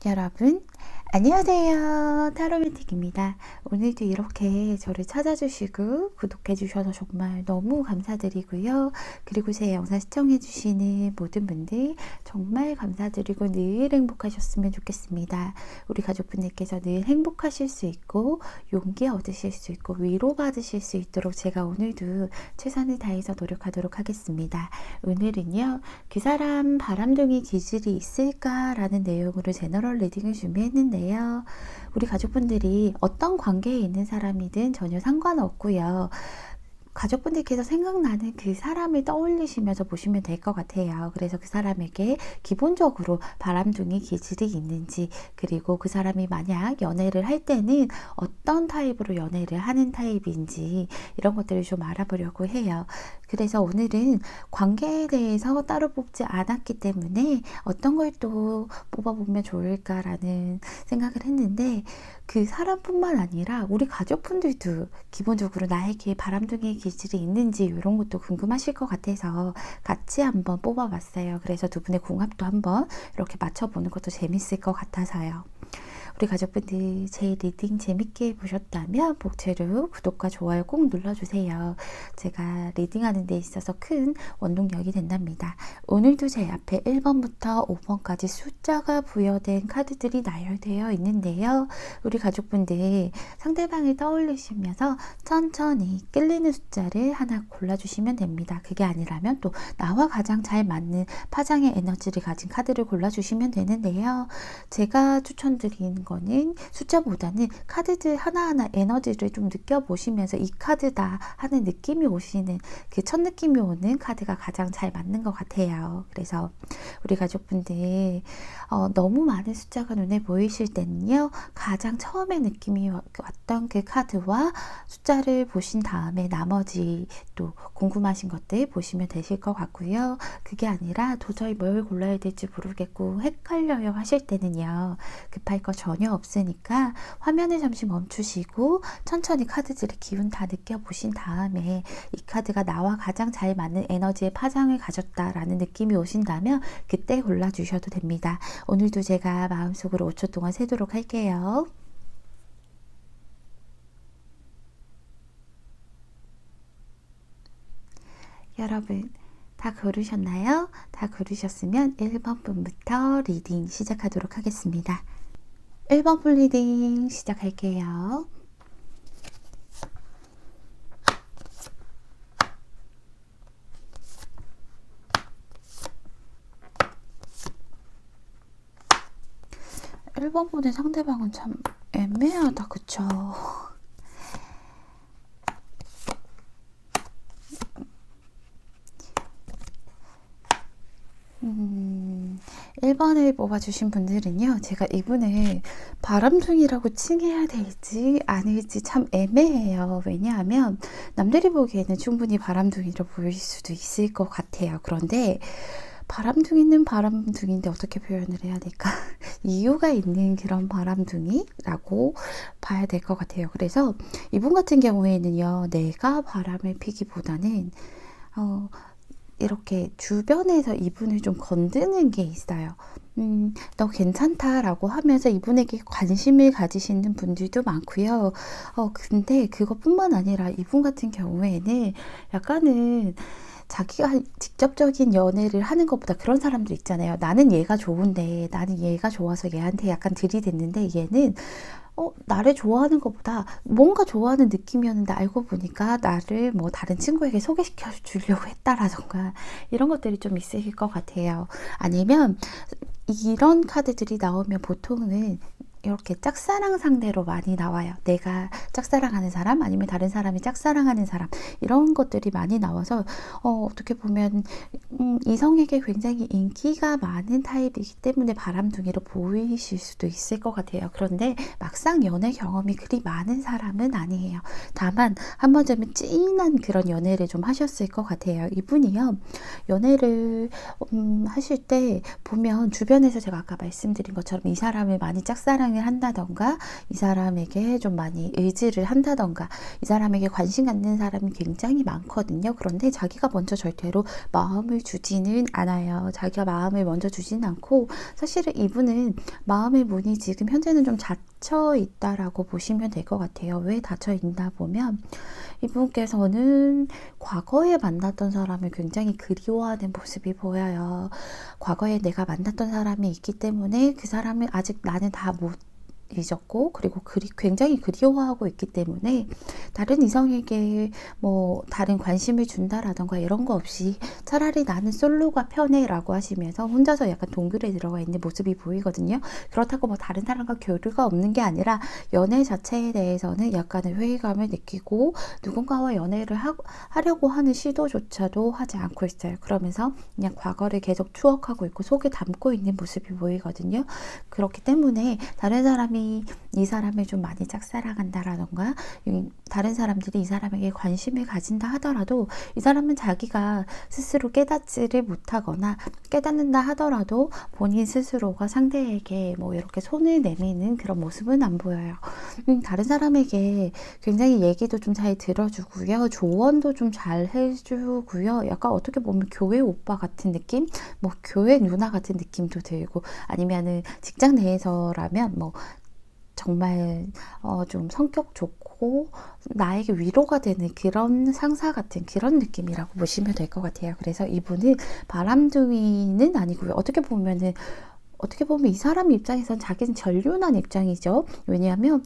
여러분 안녕하세요. 타로미틱입니다. 오늘도 이렇게 저를 찾아주시고 구독해 주셔서 정말 너무 감사드리고요. 그리고 제 영상 시청해 주시는 모든 분들 정말 감사드리고 늘 행복하셨으면 좋겠습니다. 우리 가족분들께서 늘 행복하실 수 있고 용기 얻으실 수 있고 위로받으실 수 있도록 제가 오늘도 최선을 다해서 노력하도록 하겠습니다. 오늘은요, 그 사람 바람둥이 기질이 있을까라는 내용으로 제너럴 리딩을 준비했는데요. 우리 가족분들이 어떤 관계에 있는 사람이든 전혀 상관없고요. 가족분들께서 생각나는 그 사람을 떠올리시면서 보시면 될 것 같아요. 그래서 그 사람에게 기본적으로 바람둥이 기질이 있는지, 그리고 그 사람이 만약 연애를 할 때는 어떤 타입으로 연애를 하는 타입인지 이런 것들을 좀 알아보려고 해요. 그래서 오늘은 관계에 대해서 따로 뽑지 않았기 때문에 어떤 걸 또 뽑아보면 좋을까라는 생각을 했는데, 그 사람뿐만 아니라 우리 가족분들도 기본적으로 나에게 바람둥이 기질이 있는지 이런 것도 궁금하실 것 같아서 같이 한번 뽑아봤어요. 그래서 두 분의 궁합도 한번 이렇게 맞춰보는 것도 재밌을 것 같아서요. 우리 가족분들 제 리딩 재밌게 보셨다면 복채로 구독과 좋아요 꼭 눌러주세요. 제가 리딩하는 데 있어서 큰 원동력이 된답니다. 오늘도 제 앞에 1번부터 5번까지 숫자가 부여된 카드들이 나열되어 있는데요. 우리 가족분들 상대방을 떠올리시면서 천천히 끌리는 숫자를 하나 골라주시면 됩니다. 그게 아니라면 또 나와 가장 잘 맞는 파장의 에너지를 가진 카드를 골라주시면 되는데요. 제가 추천드리는 거는 숫자보다는 카드들 하나하나 에너지를 좀 느껴보시면서 이 카드다 하는 느낌이 오시는, 그 첫 느낌이 오는 카드가 가장 잘 맞는 것 같아요. 그래서 우리 가족분들 너무 많은 숫자가 눈에 보이실 때는요, 가장 처음에 느낌이 왔던 그 카드와 숫자를 보신 다음에 나머지 또 궁금하신 것들 보시면 되실 것 같고요. 그게 아니라 도저히 뭘 골라야 될지 모르겠고 헷갈려요 하실 때는요, 급할 거 전혀 없으니까 화면을 잠시 멈추시고 천천히 카드들의 기운 다 느껴보신 다음에 이 카드가 나와 가장 잘 맞는 에너지의 파장을 가졌다라는 느낌이 오신다면 그때 골라주셔도 됩니다. 오늘도 제가 마음속으로 5초 동안 세도록 할게요. 여러분 다 고르셨나요? 다 고르셨으면 1번 분부터 리딩 시작하도록 하겠습니다. 1번 분 리딩 시작할게요. (1번) 분의 상대방은 참 애매하다, 그쵸? 1번을 뽑아주신 분들은요, 제가 이분을 바람둥이라고 칭해야 될지 아닐지 참 애매해요. 왜냐하면 남들이 보기에는 충분히 바람둥이로 보일 수도 있을 것 같아요. 그런데 바람둥이는 바람둥이인데 어떻게 표현을 해야 될까? 이유가 있는 그런 바람둥이라고 봐야 될 것 같아요. 그래서 이분 같은 경우에는요, 내가 바람을 피기보다는 이렇게 주변에서 이분을 좀 건드는 게 있어요. 너 괜찮다라고 하면서 이분에게 관심을 가지시는 분들도 많고요. 근데 그것뿐만 아니라 이분 같은 경우에는 약간은 자기가 직접적인 연애를 하는 것보다, 그런 사람들 있잖아요. 나는 얘가 좋은데, 나는 얘가 좋아서 얘한테 약간 들이댔는데 얘는 나를 좋아하는 것보다 뭔가 좋아하는 느낌이었는데 알고 보니까 나를 뭐 다른 친구에게 소개시켜 주려고 했다라던가 이런 것들이 좀 있으실 것 같아요. 아니면 이런 카드들이 나오면 보통은 이렇게 짝사랑 상대로 많이 나와요. 내가 짝사랑하는 사람, 아니면 다른 사람이 짝사랑하는 사람, 이런 것들이 많이 나와서 어떻게 보면 이성에게 굉장히 인기가 많은 타입이기 때문에 바람둥이로 보이실 수도 있을 것 같아요. 그런데 막상 연애 경험이 그리 많은 사람은 아니에요. 다만 한 번쯤은 찐한 그런 연애를 좀 하셨을 것 같아요. 이분이요, 연애를 하실 때 보면 주변에서 제가 아까 말씀드린 것처럼 이 사람을 많이 짝사랑을 사랑을 한다던가 이 사람에게 좀 많이 의지를 한다던가 이 사람에게 관심 갖는 사람이 굉장히 많거든요. 그런데 자기가 먼저 절대로 마음을 주지는 않아요. 자기가 마음을 먼저 주지는 않고 사실은 이분은 마음의 문이 지금 현재는 좀 닫혀 있다라고 보시면 될 것 같아요. 왜 닫혀 있나 보면 이분께서는 과거에 만났던 사람을 굉장히 그리워하는 모습이 보여요. 과거에 내가 만났던 사람이 있기 때문에 그 사람을 아직 나는 다 못 잊었고 그리고 굉장히 그리워하고 있기 때문에 다른 이성에게 뭐 다른 관심을 준다라던가 이런 거 없이 차라리 나는 솔로가 편해 라고 하시면서 혼자서 약간 동굴에 들어가 있는 모습이 보이거든요. 그렇다고 뭐 다른 사람과 교류가 없는 게 아니라 연애 자체에 대해서는 약간의 회의감을 느끼고 누군가와 연애를 하려고 하는 시도조차도 하지 않고 있어요. 그러면서 그냥 과거를 계속 추억하고 있고 속에 담고 있는 모습이 보이거든요. 그렇기 때문에 다른 사람이 이 사람을 좀 많이 짝사랑한다라던가 다른 사람들이 이 사람에게 관심을 가진다 하더라도 이 사람은 자기가 스스로 깨닫지를 못하거나 깨닫는다 하더라도 본인 스스로가 상대에게 뭐 이렇게 손을 내미는 그런 모습은 안 보여요. 다른 사람에게 굉장히 얘기도 좀 잘 들어주고요. 조언도 좀 잘 해주고요. 약간 어떻게 보면 교회 오빠 같은 느낌? 뭐 교회 누나 같은 느낌도 들고 아니면은 직장 내에서라면 뭐 정말 좀 성격 좋고 나에게 위로가 되는 그런 상사 같은 그런 느낌이라고 보시면 될 것 같아요. 그래서 이분은 바람둥이는 아니고요. 어떻게 보면 이 사람 입장에선 자기는 전륜한 입장이죠. 왜냐하면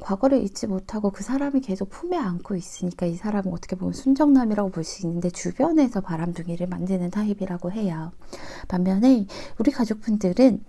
과거를 잊지 못하고 그 사람이 계속 품에 안고 있으니까 이 사람은 어떻게 보면 순정남이라고 볼 수 있는데 주변에서 바람둥이를 만드는 타입이라고 해요. 반면에 우리 가족분들은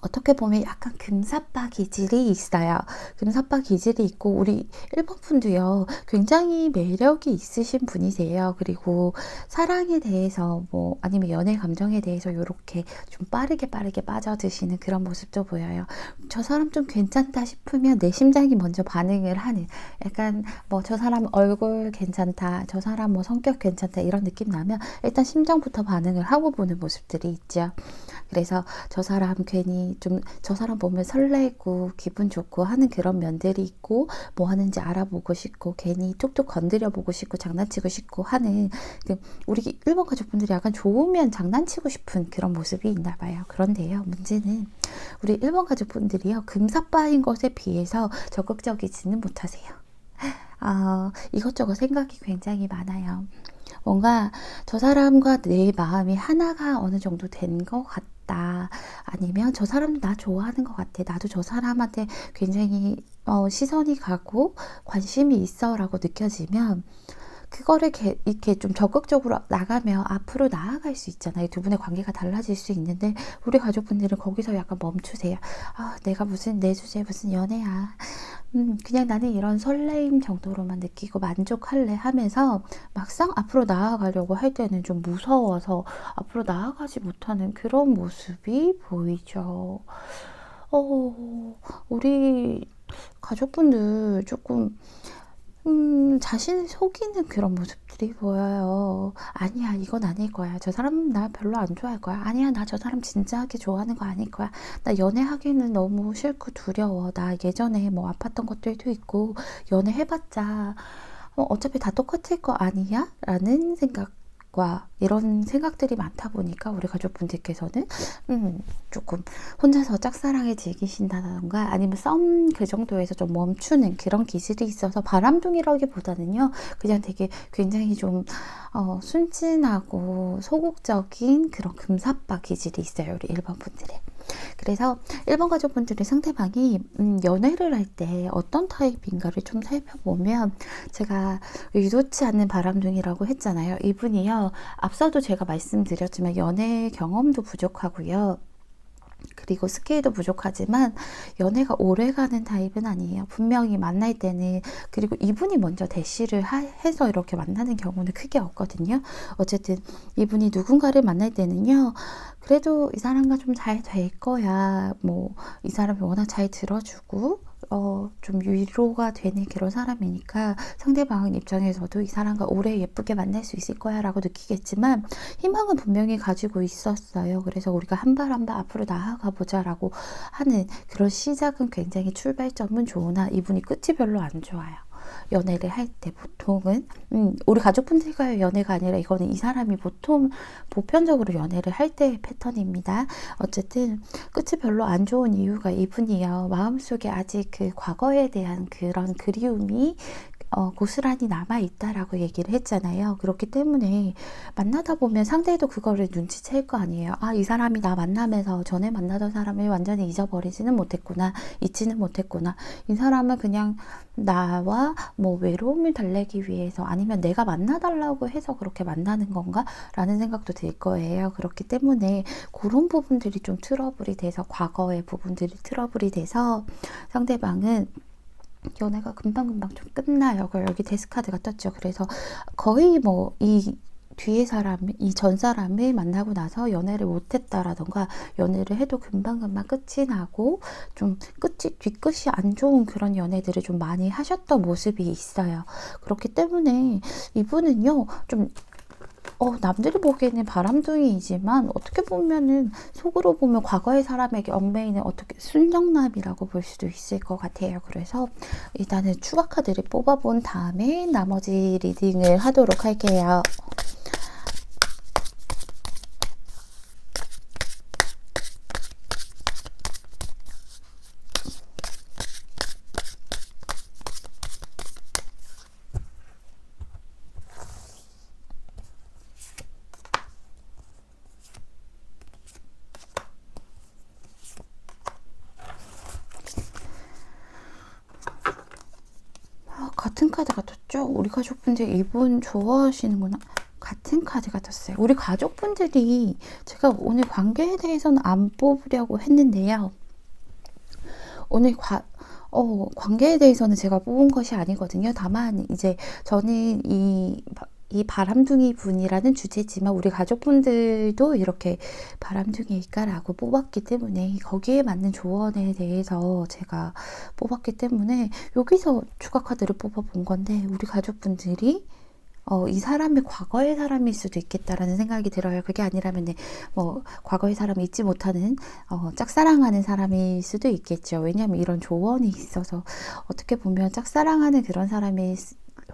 어떻게 보면 약간 금사빠 기질이 있어요. 금사빠 기질이 있고 우리 1번 분도요. 굉장히 매력이 있으신 분이세요. 그리고 사랑에 대해서 뭐 아니면 연애 감정에 대해서 이렇게 좀 빠르게 빠져드시는 그런 모습도 보여요. 저 사람 좀 괜찮다 싶으면 내 심장이 먼저 반응을 하는 약간 뭐 저 사람 얼굴 괜찮다. 저 사람 뭐 성격 괜찮다. 이런 느낌 나면 일단 심장부터 반응을 하고 보는 모습들이 있죠. 그래서 저 사람 괜히 좀 저 사람 보면 설레고 기분 좋고 하는 그런 면들이 있고 뭐 하는지 알아보고 싶고 괜히 툭툭 건드려 보고 싶고 장난치고 싶고 하는 우리 일본 가족분들이 약간 좋으면 장난치고 싶은 그런 모습이 있나 봐요. 그런데요, 문제는 우리 일본 가족분들이요, 금사빠인 것에 비해서 적극적이지는 못하세요. 이것저것 생각이 굉장히 많아요. 뭔가 저 사람과 내 마음이 하나가 어느 정도 된 것 같다. 아니면 저 사람도 나 좋아하는 것 같아. 나도 저 사람한테 굉장히 시선이 가고 관심이 있어 라고 느껴지면 그거를 이렇게 좀 적극적으로 나가면 앞으로 나아갈 수 있잖아요. 두 분의 관계가 달라질 수 있는데 우리 가족분들은 거기서 약간 멈추세요. 내가 내 주제에 무슨 연애야. 그냥 나는 이런 설레임 정도로만 느끼고 만족할래 하면서 막상 앞으로 나아가려고 할 때는 좀 무서워서 앞으로 나아가지 못하는 그런 모습이 보이죠. 우리 가족분들 조금 자신을 속이는 그런 모습들이 보여요. 아니야, 이건 아닐 거야. 저 사람 나 별로 안 좋아할 거야. 아니야, 나 저 사람 진지하게 좋아하는 거 아닐 거야. 나 연애하기는 너무 싫고 두려워. 나 예전에 뭐 아팠던 것들도 있고 연애해봤자 어차피 다 똑같을 거 아니야? 라는 생각과 이런 생각들이 많다 보니까 우리 가족분들께서는 조금 혼자서 짝사랑에 즐기신다던가 아니면 썸 그 정도에서 좀 멈추는 그런 기질이 있어서 바람둥이라기보다는요, 그냥 되게 굉장히 좀 순진하고 소극적인 그런 금사빠 기질이 있어요, 우리 1번 분들이. 그래서 1번 가족분들의 상대방이 연애를 할 때 어떤 타입인가를 좀 살펴보면, 제가 의도치 않는 바람둥이라고 했잖아요. 이분이요, 앞서도 제가 말씀드렸지만 연애 경험도 부족하고요. 그리고 스킬도 부족하지만 연애가 오래가는 타입은 아니에요. 분명히 만날 때는, 그리고 이분이 먼저 대시를 해서 이렇게 만나는 경우는 크게 없거든요. 어쨌든 이분이 누군가를 만날 때는요, 그래도 이 사람과 좀 잘 될 거야, 뭐 이 사람이 워낙 잘 들어주고 좀 위로가 되는 그런 사람이니까 상대방 입장에서도 이 사람과 오래 예쁘게 만날 수 있을 거야 라고 느끼겠지만 희망은 분명히 가지고 있었어요. 그래서 우리가 한 발 한 발 앞으로 나아가 보자 라고 하는 그런 시작은 굉장히 출발점은 좋으나 이분이 끝이 별로 안 좋아요. 연애를 할 때 보통은 우리 가족분들과의 연애가 아니라 이거는 이 사람이 보통 보편적으로 연애를 할 때의 패턴입니다. 어쨌든 끝이 별로 안 좋은 이유가 이분이요. 마음속에 아직 그 과거에 대한 그런 그리움이 고스란히 남아있다라고 얘기를 했잖아요. 그렇기 때문에 만나다 보면 상대도 그거를 눈치챌 거 아니에요. 아, 이 사람이 나 만나면서 전에 만나던 사람을 완전히 잊어버리지는 못했구나. 잊지는 못했구나. 이 사람은 그냥 나와 뭐 외로움을 달래기 위해서 아니면 내가 만나달라고 해서 그렇게 만나는 건가? 라는 생각도 들 거예요. 그렇기 때문에 그런 부분들이 좀 트러블이 돼서 과거의 부분들이 트러블이 돼서 상대방은 연애가 금방금방 좀 끝나요. 여기 데스카드가 떴죠. 그래서 거의 뭐 이 뒤에 사람, 이 전 사람을 만나고 나서 연애를 못했다라던가 연애를 해도 금방금방 끝이 나고 좀 뒤끝이 안 좋은 그런 연애들을 좀 많이 하셨던 모습이 있어요. 그렇기 때문에 이분은요, 좀 남들이 보기에는 바람둥이이지만 어떻게 보면은 속으로 보면 과거의 사람에게 얽매이는 어떻게 순정남이라고 볼 수도 있을 것 같아요. 그래서 일단은 추가 카드를 뽑아본 다음에 나머지 리딩을 하도록 할게요. 같은 카드가 떴죠? 우리 가족분들 이분 좋아하시는구나. 같은 카드가 떴어요. 우리 가족분들이 제가 오늘 관계에 대해서는 안 뽑으려고 했는데요. 오늘 관계에 대해서는 제가 뽑은 것이 아니거든요. 다만 이제 저는 이 바람둥이 분이라는 주제지만 우리 가족분들도 이렇게 바람둥이일까라고 뽑았기 때문에 거기에 맞는 조언에 대해서 제가 뽑았기 때문에 여기서 추가 카드를 뽑아본 건데 우리 가족분들이 이 사람이 과거의 사람일 수도 있겠다라는 생각이 들어요. 그게 아니라면 뭐 과거의 사람이 잊지 못하는 짝사랑하는 사람일 수도 있겠죠. 왜냐하면 이런 조언이 있어서 어떻게 보면 짝사랑하는 그런 사람이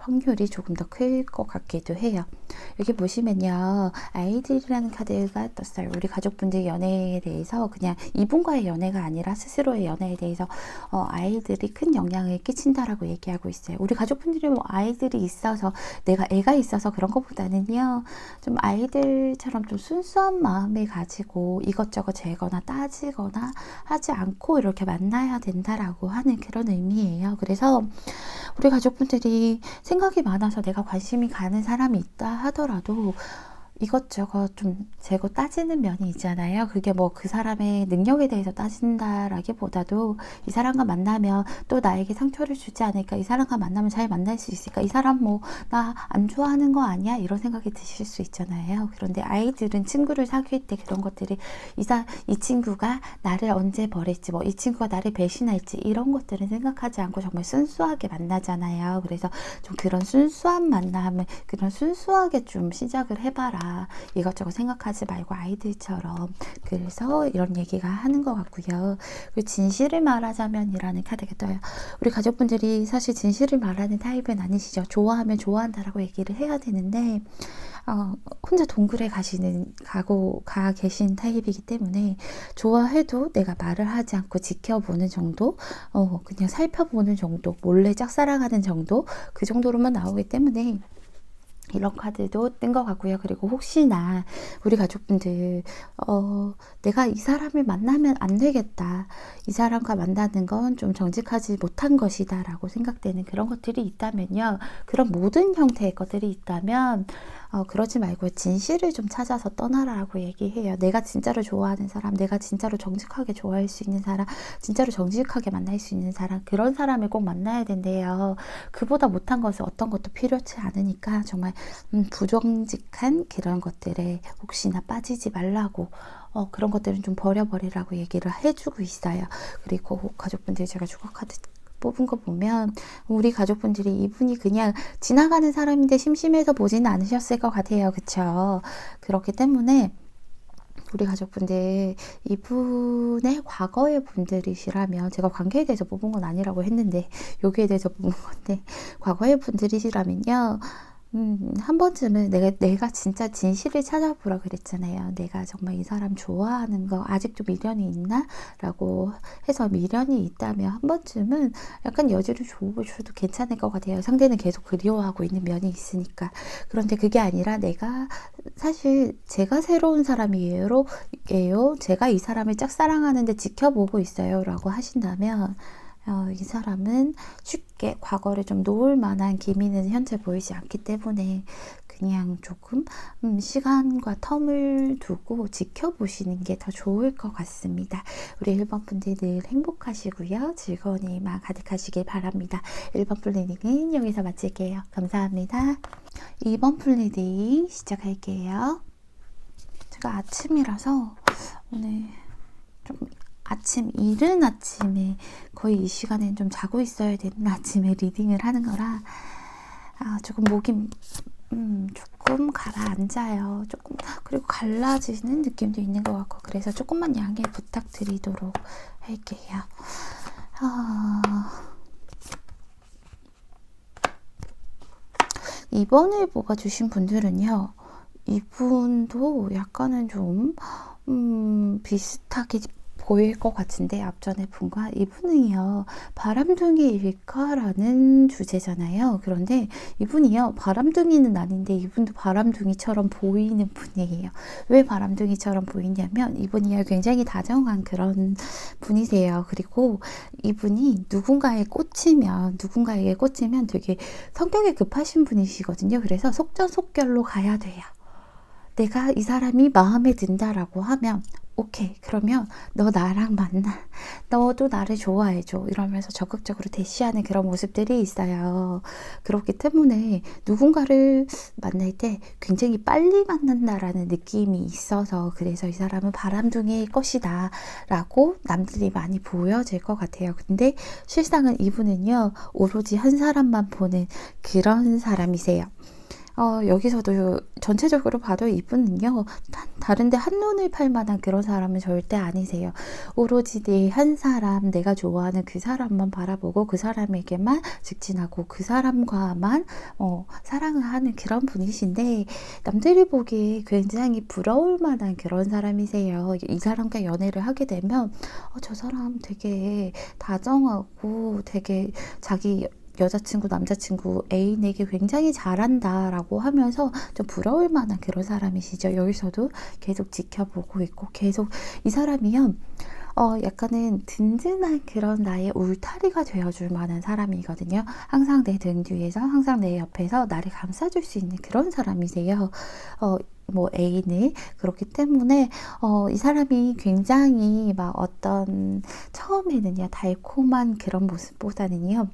확률이 조금 더 클 것 같기도 해요. 여기 보시면요. 아이들이라는 카드가 떴어요. 우리 가족분들 연애에 대해서 그냥 이분과의 연애가 아니라 스스로의 연애에 대해서 아이들이 큰 영향을 끼친다라고 얘기하고 있어요. 우리 가족분들이 뭐 아이들이 있어서 내가 애가 있어서 그런 것보다는요. 좀 아이들처럼 좀 순수한 마음을 가지고 이것저것 재거나 따지거나 하지 않고 이렇게 만나야 된다라고 하는 그런 의미예요. 그래서 우리 가족분들이 생각이 많아서 내가 관심이 가는 사람이 있다 하더라도 이것저것 좀 재고 따지는 면이 있잖아요. 그게 뭐 그 사람의 능력에 대해서 따진다라기보다도 이 사람과 만나면 또 나에게 상처를 주지 않을까? 이 사람과 만나면 잘 만날 수 있을까? 이 사람 뭐 나 안 좋아하는 거 아니야? 이런 생각이 드실 수 있잖아요. 그런데 아이들은 친구를 사귈 때 그런 것들이 이 친구가 나를 언제 버릴지 뭐 이 친구가 나를 배신할지 이런 것들은 생각하지 않고 정말 순수하게 만나잖아요. 그래서 좀 그런 순수한 만남을 그런 순수하게 좀 시작을 해봐라. 이것저것 생각하지 말고 아이들처럼. 그래서 이런 얘기가 하는 것 같고요. 그리고 진실을 말하자면 이라는 카드가 떠요. 우리 가족분들이 사실 진실을 말하는 타입은 아니시죠. 좋아하면 좋아한다라고 얘기를 해야 되는데 혼자 동굴에 가 계신 타입이기 때문에 좋아해도 내가 말을 하지 않고 지켜보는 정도, 그냥 살펴보는 정도, 몰래 짝사랑하는 정도, 그 정도로만 나오기 때문에 이런 카드도 뜬 것 같고요. 그리고 혹시나 우리 가족분들 내가 이 사람을 만나면 안 되겠다. 이 사람과 만나는 건 좀 정직하지 못한 것이다 라고 생각되는 그런 것들이 있다면요. 그런 모든 형태의 것들이 있다면 그러지 말고 진실을 좀 찾아서 떠나라고 얘기해요. 내가 진짜로 좋아하는 사람, 내가 진짜로 정직하게 좋아할 수 있는 사람, 진짜로 정직하게 만날 수 있는 사람, 그런 사람을 꼭 만나야 된대요. 그보다 못한 것은 어떤 것도 필요치 않으니까 정말 부정직한 그런 것들에 혹시나 빠지지 말라고 그런 것들은 좀 버려버리라고 얘기를 해주고 있어요. 그리고 가족분들 제가 추가 카드 뽑은 거 보면 우리 가족분들이 이분이 그냥 지나가는 사람인데 심심해서 보지는 않으셨을 것 같아요. 그쵸? 그렇기 때문에 우리 가족분들 이분의 과거의 분들이시라면, 제가 관계에 대해서 뽑은 건 아니라고 했는데 여기에 대해서 뽑은 건데, 과거의 분들이시라면요, 한 번쯤은 내가 진짜 진실을 찾아보라 그랬잖아요. 내가 정말 이 사람 좋아하는 거 아직도 미련이 있나? 라고 해서 미련이 있다면 한 번쯤은 약간 여지를 줘도 괜찮을 것 같아요. 상대는 계속 그리워하고 있는 면이 있으니까. 그런데 그게 아니라 사실 제가 새로운 사람이에요. 제가 이 사람을 짝사랑하는데 지켜보고 있어요. 라고 하신다면 이 사람은 쉽게 과거를 좀 놓을 만한 기미는 현재 보이지 않기 때문에 그냥 조금 시간과 텀을 두고 지켜보시는 게 더 좋을 것 같습니다. 우리 1번 분들 늘 행복하시고요. 즐거운 일만 가득하시길 바랍니다. 1번 플래닝은 여기서 마칠게요. 감사합니다. 2번 플래닝 시작할게요. 제가 아침이라서 오늘 좀 이른 아침에, 거의 이 시간엔 좀 자고 있어야 되는 아침에 리딩을 하는 거라 조금 목이 조금 가라앉아요. 조금, 그리고 갈라지는 느낌도 있는 것 같고, 그래서 조금만 양해 부탁드리도록 할게요. 이번에 뽑아주신 분들은요, 이분도 약간은 좀 비슷하게 보일 것 같은데, 앞전에 분과 이분은요, 바람둥이일까라는 주제잖아요. 그런데 이분이요, 바람둥이는 아닌데 이분도 바람둥이처럼 보이는 분이에요. 왜 바람둥이처럼 보이냐면, 이분이요, 굉장히 다정한 그런 분이세요. 그리고 이분이 누군가에게 꽂히면 되게 성격이 급하신 분이시거든요. 그래서 속전속결로 가야 돼요. 내가 이 사람이 마음에 든다라고 하면 오케이, 그러면 너 나랑 만나, 너도 나를 좋아해줘, 이러면서 적극적으로 대시하는 그런 모습들이 있어요. 그렇기 때문에 누군가를 만날 때 굉장히 빨리 만난다라는 느낌이 있어서, 그래서 이 사람은 바람둥이일 것이다 라고 남들이 많이 보여질 것 같아요. 근데 실상은 이분은요, 오로지 한 사람만 보는 그런 사람이세요. 여기서도 전체적으로 봐도 이분은요, 다른데 한눈을 팔 만한 그런 사람은 절대 아니세요. 오로지 내 한 사람, 내가 좋아하는 그 사람만 바라보고 그 사람에게만 직진하고 그 사람과만 사랑을 하는 그런 분이신데, 남들이 보기에 굉장히 부러울 만한 그런 사람이세요. 이 사람과 연애를 하게 되면 저 사람 되게 다정하고 되게 자기 여자친구, 남자친구, 애인에게 굉장히 잘한다 라고 하면서 좀 부러울 만한 그런 사람이시죠. 여기서도 계속 지켜보고 있고, 계속 이 사람이요, 약간은 든든한 그런 나의 울타리가 되어줄 만한 사람이거든요. 항상 내 등 뒤에서, 항상 내 옆에서 나를 감싸줄 수 있는 그런 사람이세요. 애인을. 그렇기 때문에 이 사람이 굉장히 막 처음에는요, 달콤한 그런 모습보다는요,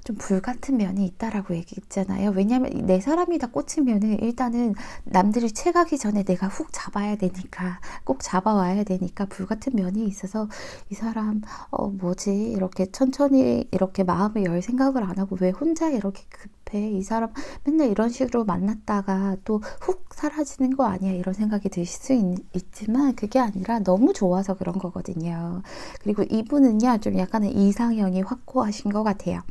좀 불같은 면이 있다라고 얘기했잖아요. 왜냐면 내 사람이 다 꽂히면은 일단은 남들이 채가기 전에 내가 훅 잡아야 되니까, 꼭 잡아와야 되니까 불같은 면이 있어서, 이 사람 뭐지, 이렇게 천천히 이렇게 마음을 열 생각을 안 하고 왜 혼자 이렇게 급해, 이 사람 맨날 이런 식으로 만났다가 또 훅 사라지는 거 아니야, 이런 생각이 들 수 있지만 그게 아니라 너무 좋아서 그런 거거든요. 그리고 이분은요, 좀 약간은 이상형이 확고하신 것 같아요.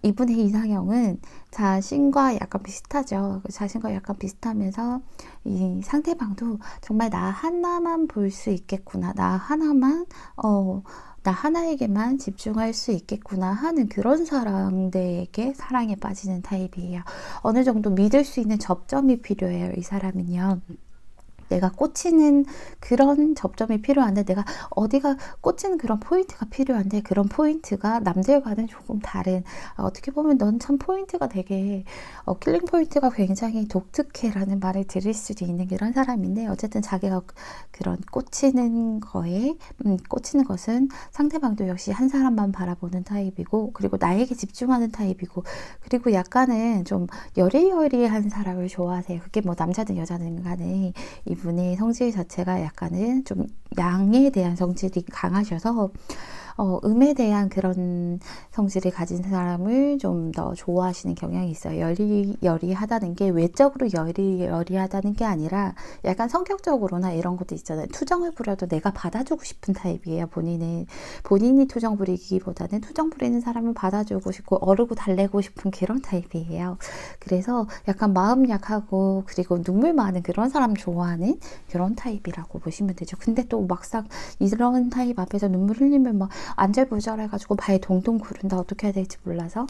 이분의 이상형은 자신과 약간 비슷하죠. 자신과 약간 비슷하면서 이 상대방도 정말 나 하나만 볼 수 있겠구나, 나 하나에게만 집중할 수 있겠구나 하는 그런 사람들에게 사랑에 빠지는 타입이에요. 어느 정도 믿을 수 있는 접점이 필요해요, 이 사람은요. 내가 꽂히는 그런 접점이 필요한데, 내가 어디가 꽂히는 그런 포인트가 필요한데, 그런 포인트가 남들과는 조금 다른, 어떻게 보면 넌 참 포인트가 되게 킬링 포인트가 굉장히 독특해라는 말을 들을 수도 있는 그런 사람인데, 어쨌든 자기가 그런 꽂히는 것은 상대방도 역시 한 사람만 바라보는 타입이고, 그리고 나에게 집중하는 타입이고, 그리고 약간은 좀 여리여리한 사람을 좋아하세요. 그게 뭐 남자든 여자든 간에 이분의 성질 자체가 약간은 좀 양에 대한 성질이 강하셔서 음에 대한 그런 성질을 가진 사람을 좀 더 좋아하시는 경향이 있어요. 여리여리하다는 게 외적으로 여리여리하다는 게 아니라 약간 성격적으로나 이런 것도 있잖아요. 투정을 부려도 내가 받아주고 싶은 타입이에요. 본인이 투정 부리기보다는 투정 부리는 사람을 받아주고 싶고 어르고 달래고 싶은 그런 타입이에요. 그래서 약간 마음 약하고 그리고 눈물 많은 그런 사람 좋아하는 그런 타입이라고 보시면 되죠. 근데 또 막상 이런 타입 앞에서 눈물 흘리면 막 안절부절해가지고 발 동동 구른다. 어떻게 해야 될지 몰라서.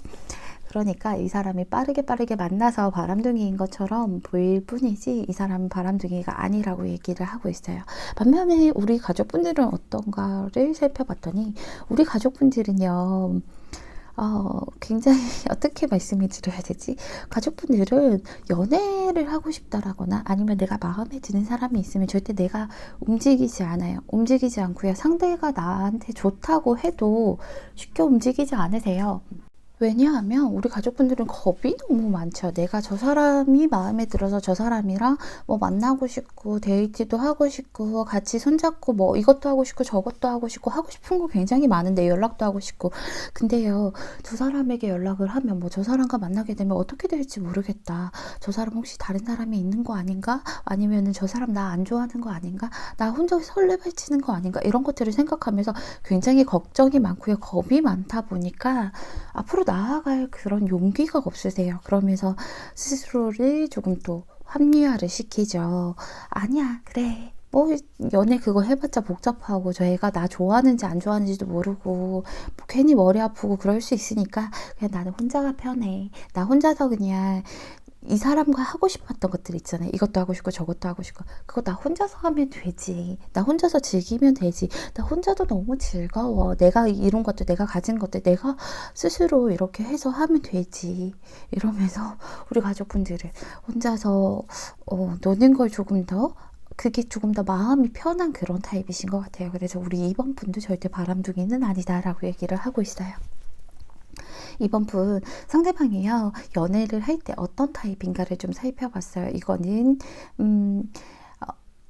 그러니까 이 사람이 빠르게 만나서 바람둥이인 것처럼 보일 뿐이지 이 사람은 바람둥이가 아니라고 얘기를 하고 있어요. 반면에 우리 가족분들은 어떤가를 살펴봤더니 우리 가족분들은요. 굉장히 어떻게 말씀을 드려야 되지? 가족분들은 연애를 하고 싶다라거나 아니면 내가 마음에 드는 사람이 있으면 절대 내가 움직이지 않아요. 움직이지 않고요. 상대가 나한테 좋다고 해도 쉽게 움직이지 않으세요. 왜냐하면 우리 가족분들은 겁이 너무 많죠. 내가 저 사람이 마음에 들어서 저 사람이랑 뭐 만나고 싶고 데이트도 하고 싶고 같이 손잡고 뭐 이것도 하고 싶고 저것도 하고 싶고 하고 싶은 거 굉장히 많은데 연락도 하고 싶고 근데요 두 사람에게 연락을 하면 뭐 저 사람과 만나게 되면 어떻게 될지 모르겠다. 저 사람 혹시 다른 사람이 있는 거 아닌가? 아니면은 저 사람 나 안 좋아하는 거 아닌가? 나 혼자 설레발치는 거 아닌가? 이런 것들을 생각하면서 굉장히 걱정이 많고요. 겁이 많다 보니까 앞으로 나아갈 그런 용기가 없으세요. 그러면서 스스로를 조금 또 합리화를 시키죠. 아니야, 그래. 뭐 연애 그거 해봤자 복잡하고 저 애가 나 좋아하는지 안 좋아하는지도 모르고 뭐 괜히 머리 아프고 그럴 수 있으니까 그냥 나는 혼자가 편해. 나 혼자서 그냥 이 사람과 하고 싶었던 것들 있잖아요. 이것도 하고 싶고 저것도 하고 싶고 그거 나 혼자서 하면 되지. 나 혼자서 즐기면 되지. 나 혼자도 너무 즐거워. 내가 이룬 것도 내가 가진 것도 내가 스스로 이렇게 해서 하면 되지. 이러면서 우리 가족분들은 혼자서 노는 걸 조금 더 그게 조금 더 마음이 편한 그런 타입이신 것 같아요. 그래서 우리 이번 분도 절대 바람둥이는 아니다라고 얘기를 하고 있어요. 이번 분 상대방이요. 연애를 할 때 어떤 타입인가를 좀 살펴봤어요. 이거는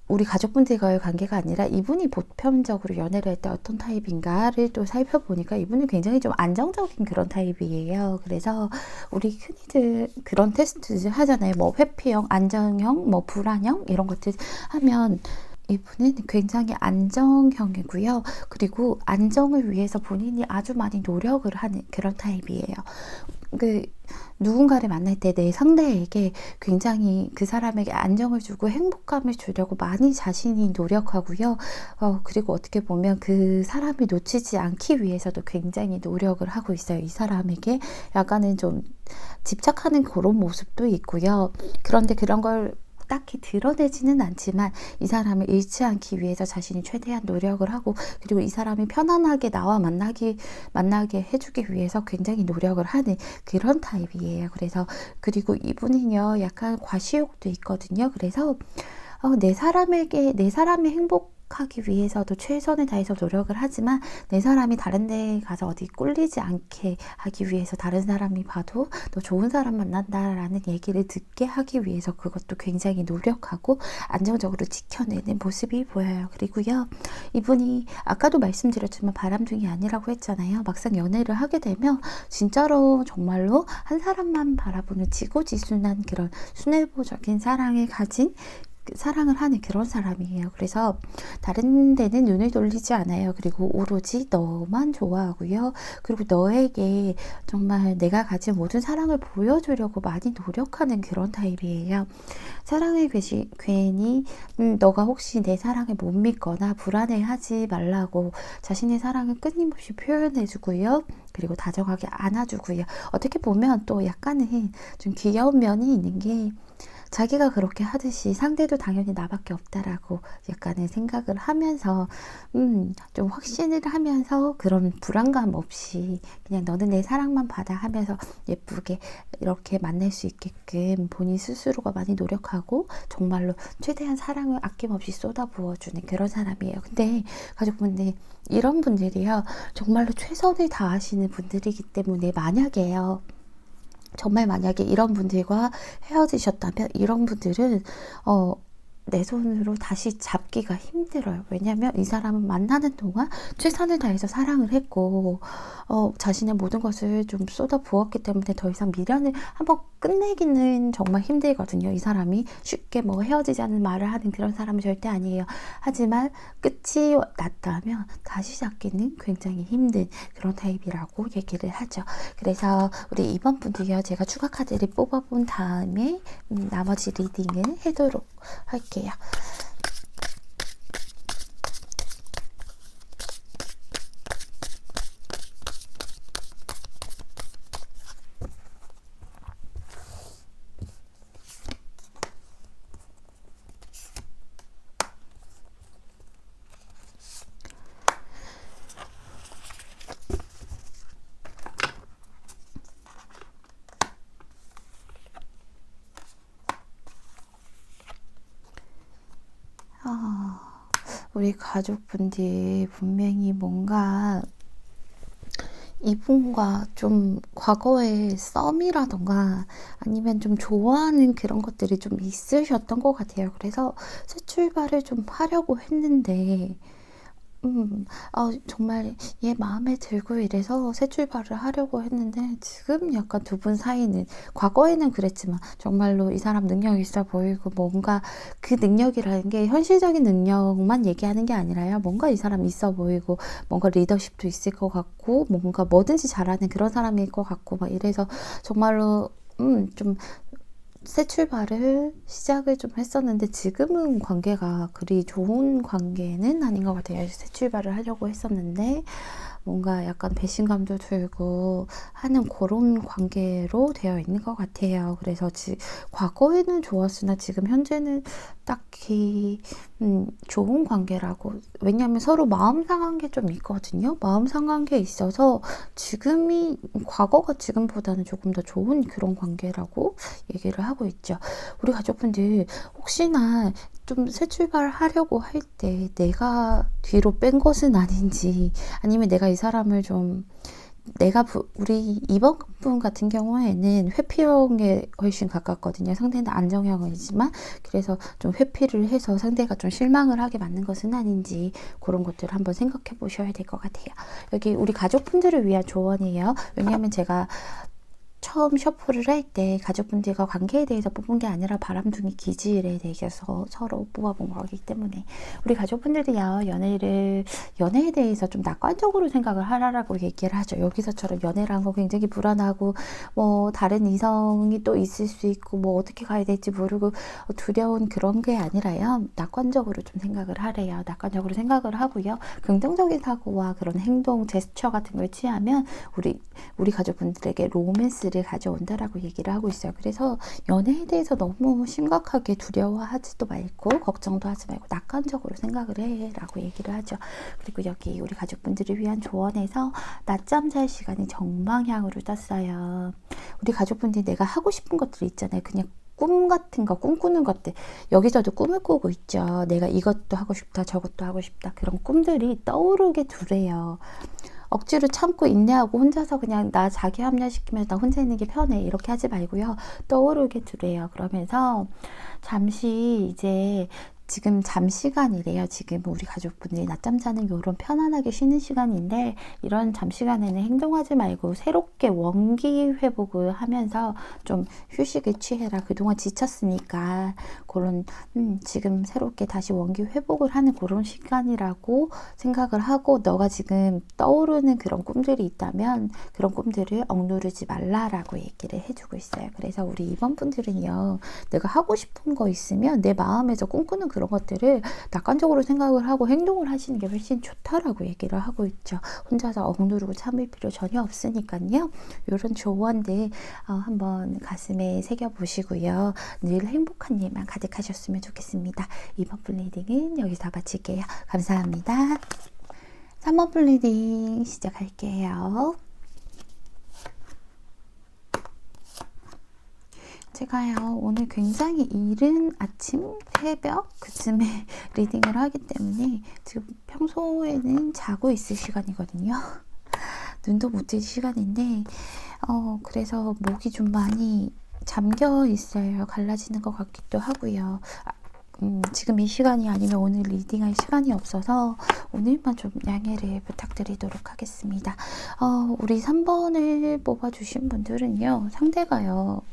우리 가족분들과의 관계가 아니라 이분이 보편적으로 연애를 할 때 어떤 타입인가를 또 살펴보니까 이분은 굉장히 좀 안정적인 그런 타입이에요. 그래서 우리 흔히들 그런 테스트 하잖아요. 뭐 회피형, 안정형, 뭐 불안형 이런 것들 하면 이분은 굉장히 안정형이고요. 그리고 안정을 위해서 본인이 아주 많이 노력을 하는 그런 타입이에요. 누군가를 만날 때 내 상대에게 굉장히 그 사람에게 안정을 주고 행복감을 주려고 많이 자신이 노력하고요. 그리고 어떻게 보면 그 사람이 놓치지 않기 위해서도 굉장히 노력을 하고 있어요. 이 사람에게 약간은 좀 집착하는 그런 모습도 있고요. 그런데 그런 걸 딱히 드러내지는 않지만 이 사람을 잃지 않기 위해서 자신이 최대한 노력을 하고 그리고 이 사람이 편안하게 나와 만나게 해주기 위해서 굉장히 노력을 하는 그런 타입이에요. 그래서 그리고 이분은요 약간 과시욕도 있거든요. 그래서 내 사람의 행복하기 위해서도 최선을 다해서 노력을 하지만 내 사람이 다른 데 가서 어디 꿀리지 않게 하기 위해서 다른 사람이 봐도 너 좋은 사람 만난다라는 얘기를 듣게 하기 위해서 그것도 굉장히 노력하고 안정적으로 지켜내는 모습이 보여요. 그리고요 이분이 아까도 말씀드렸지만 바람둥이 아니라고 했잖아요. 막상 연애를 하게 되면 진짜로 정말로 한 사람만 바라보는 지고지순한 그런 순애보적인 사랑을 하는 그런 사람이에요. 그래서 다른 데는 눈을 돌리지 않아요. 그리고 오로지 너만 좋아하고요. 그리고 너에게 정말 내가 가진 모든 사랑을 보여주려고 많이 노력하는 그런 타입이에요. 사랑을 괜히 너가 혹시 내 사랑을 못 믿거나 불안해하지 말라고 자신의 사랑을 끊임없이 표현해주고요. 그리고 다정하게 안아주고요. 어떻게 보면 또 약간은 좀 귀여운 면이 있는 게 자기가 그렇게 하듯이 상대도 당연히 나밖에 없다라고 약간의 생각을 하면서 좀 확신을 하면서 그런 불안감 없이 그냥 너는 내 사랑만 받아 하면서 예쁘게 이렇게 만날 수 있게끔 본인 스스로가 많이 노력하고 정말로 최대한 사랑을 아낌없이 쏟아부어주는 그런 사람이에요. 근데 가족분들 이런 분들이요 정말로 최선을 다하시는 분들이기 때문에 만약에요 정말 만약에 이런 분들과 헤어지셨다면 이런 분들은 내 손으로 다시 잡기가 힘들어요. 왜냐면 이 사람은 만나는 동안 최선을 다해서 사랑을 했고 자신의 모든 것을 좀 쏟아 부었기 때문에 더 이상 미련을 한번 끝내기는 정말 힘들거든요. 이 사람이 쉽게 뭐 헤어지자는 말을 하는 그런 사람은 절대 아니에요. 하지만 끝이 났다면 다시 잡기는 굉장히 힘든 그런 타입이라고 얘기를 하죠. 그래서 우리 이번 분도요, 제가 추가 카드를 뽑아본 다음에 나머지 리딩을 해도록 할게요. 우리 가족분들이 분명히 뭔가 이분과 좀 과거의 썸이라던가 아니면 좀 좋아하는 그런 것들이 좀 있으셨던 것 같아요. 그래서 새 출발을 좀 하려고 했는데 정말 얘 마음에 들고 이래서 새 출발을 하려고 했는데 지금 약간 두 분 사이는 과거에는 그랬지만 정말로 이 사람 능력이 있어 보이고 뭔가 그 능력이라는 게 현실적인 능력만 얘기하는 게 아니라요. 뭔가 이 사람 있어 보이고 뭔가 리더십도 있을 것 같고 뭔가 뭐든지 잘하는 그런 사람일 것 같고 막 이래서 정말로 좀 새 출발을 시작을 좀 했었는데 지금은 관계가 그리 좋은 관계는 아닌 것 같아요. 새 출발을 하려고 했었는데 뭔가 약간 배신감도 들고 하는 그런 관계로 되어 있는 것 같아요. 그래서 과거에는 좋았으나 지금 현재는 딱히 좋은 관계라고, 왜냐하면 서로 마음 상한 게 좀 있거든요. 마음 상한 게 있어서 과거가 지금보다는 조금 더 좋은 그런 관계라고 얘기를 하고 있죠. 우리 가족분들 혹시나 좀 새 출발을 하려고 할 때 내가 뒤로 뺀 것은 아닌지, 아니면 내가 이 사람을 좀 우리 이번 분 같은 경우에는 회피형에 훨씬 가깝거든요. 상대는 안정형이지만, 그래서 좀 회피를 해서 상대가 좀 실망을 하게 만든 것은 아닌지, 그런 것들을 한번 생각해 보셔야 될 것 같아요. 여기 우리 가족분들을 위한 조언이에요. 왜냐하면 제가 처음 셔플을 할 때 가족분들과 관계에 대해서 뽑은 게 아니라 바람둥이 기질에 대해서 서로 뽑아본 거기 때문에 우리 가족분들이요, 연애에 대해서 좀 낙관적으로 생각을 하라라고 얘기를 하죠. 여기서처럼 연애라는 거 굉장히 불안하고 뭐 다른 이성이 또 있을 수 있고 뭐 어떻게 가야 될지 모르고 두려운 그런 게 아니라요, 낙관적으로 좀 생각을 하래요. 낙관적으로 생각을 하고요, 긍정적인 사고와 그런 행동, 제스처 같은 걸 취하면 우리 가족분들에게 로맨스를 가져온다라고 얘기를 하고 있어요. 그래서 연애에 대해서 너무 심각하게 두려워하지도 말고 걱정도 하지 말고 낙관적으로 생각을 해라고 얘기를 하죠. 그리고 여기 우리 가족분들을 위한 조언에서 낮잠 잘 시간이 정방향으로 떴어요. 우리 가족분들이 내가 하고 싶은 것들 있잖아요. 그냥 꿈 같은 거, 꿈꾸는 것들, 여기서도 꿈을 꾸고 있죠. 내가 이것도 하고 싶다, 저것도 하고 싶다, 그런 꿈들이 떠오르게 두래요. 억지로 참고 인내하고 혼자서 그냥 나 자기 합리화시키면서 나 혼자 있는 게 편해 이렇게 하지 말고요, 떠오르게 두래요. 그러면서 잠시 이제 지금 잠시간이래요. 지금 우리 가족분들이 낮잠 자는 이런 편안하게 쉬는 시간인데, 이런 잠시간에는 행동하지 말고 새롭게 원기 회복을 하면서 좀 휴식을 취해라. 그동안 지쳤으니까 그런 지금 새롭게 다시 원기 회복을 하는 그런 시간이라고 생각을 하고, 너가 지금 떠오르는 그런 꿈들이 있다면 그런 꿈들을 억누르지 말라라고 얘기를 해주고 있어요. 그래서 우리 이번 분들은요, 내가 하고 싶은 거 있으면 내 마음에서 꿈꾸는 그런 것들을 낙관적으로 생각을 하고 행동을 하시는 게 훨씬 좋다라고 얘기를 하고 있죠. 혼자서 억누르고 참을 필요 전혀 없으니까요. 이런 조언들 한번 가슴에 새겨보시고요. 늘 행복한 일만 가득하셨으면 좋겠습니다. 이번 리딩은 여기서 마칠게요. 감사합니다. 3번 리딩 시작할게요. 제가요, 오늘 굉장히 이른 아침, 새벽 그쯤에 리딩을 하기 때문에 지금 평소에는 자고 있을 시간이거든요. 눈도 못 뜰 시간인데 그래서 목이 좀 많이 잠겨 있어요. 갈라지는 것 같기도 하고요. 지금 이 시간이 아니면 오늘 리딩할 시간이 없어서 오늘만 좀 양해를 부탁드리도록 하겠습니다. 우리 3번을 뽑아주신 분들은요, 상대가요,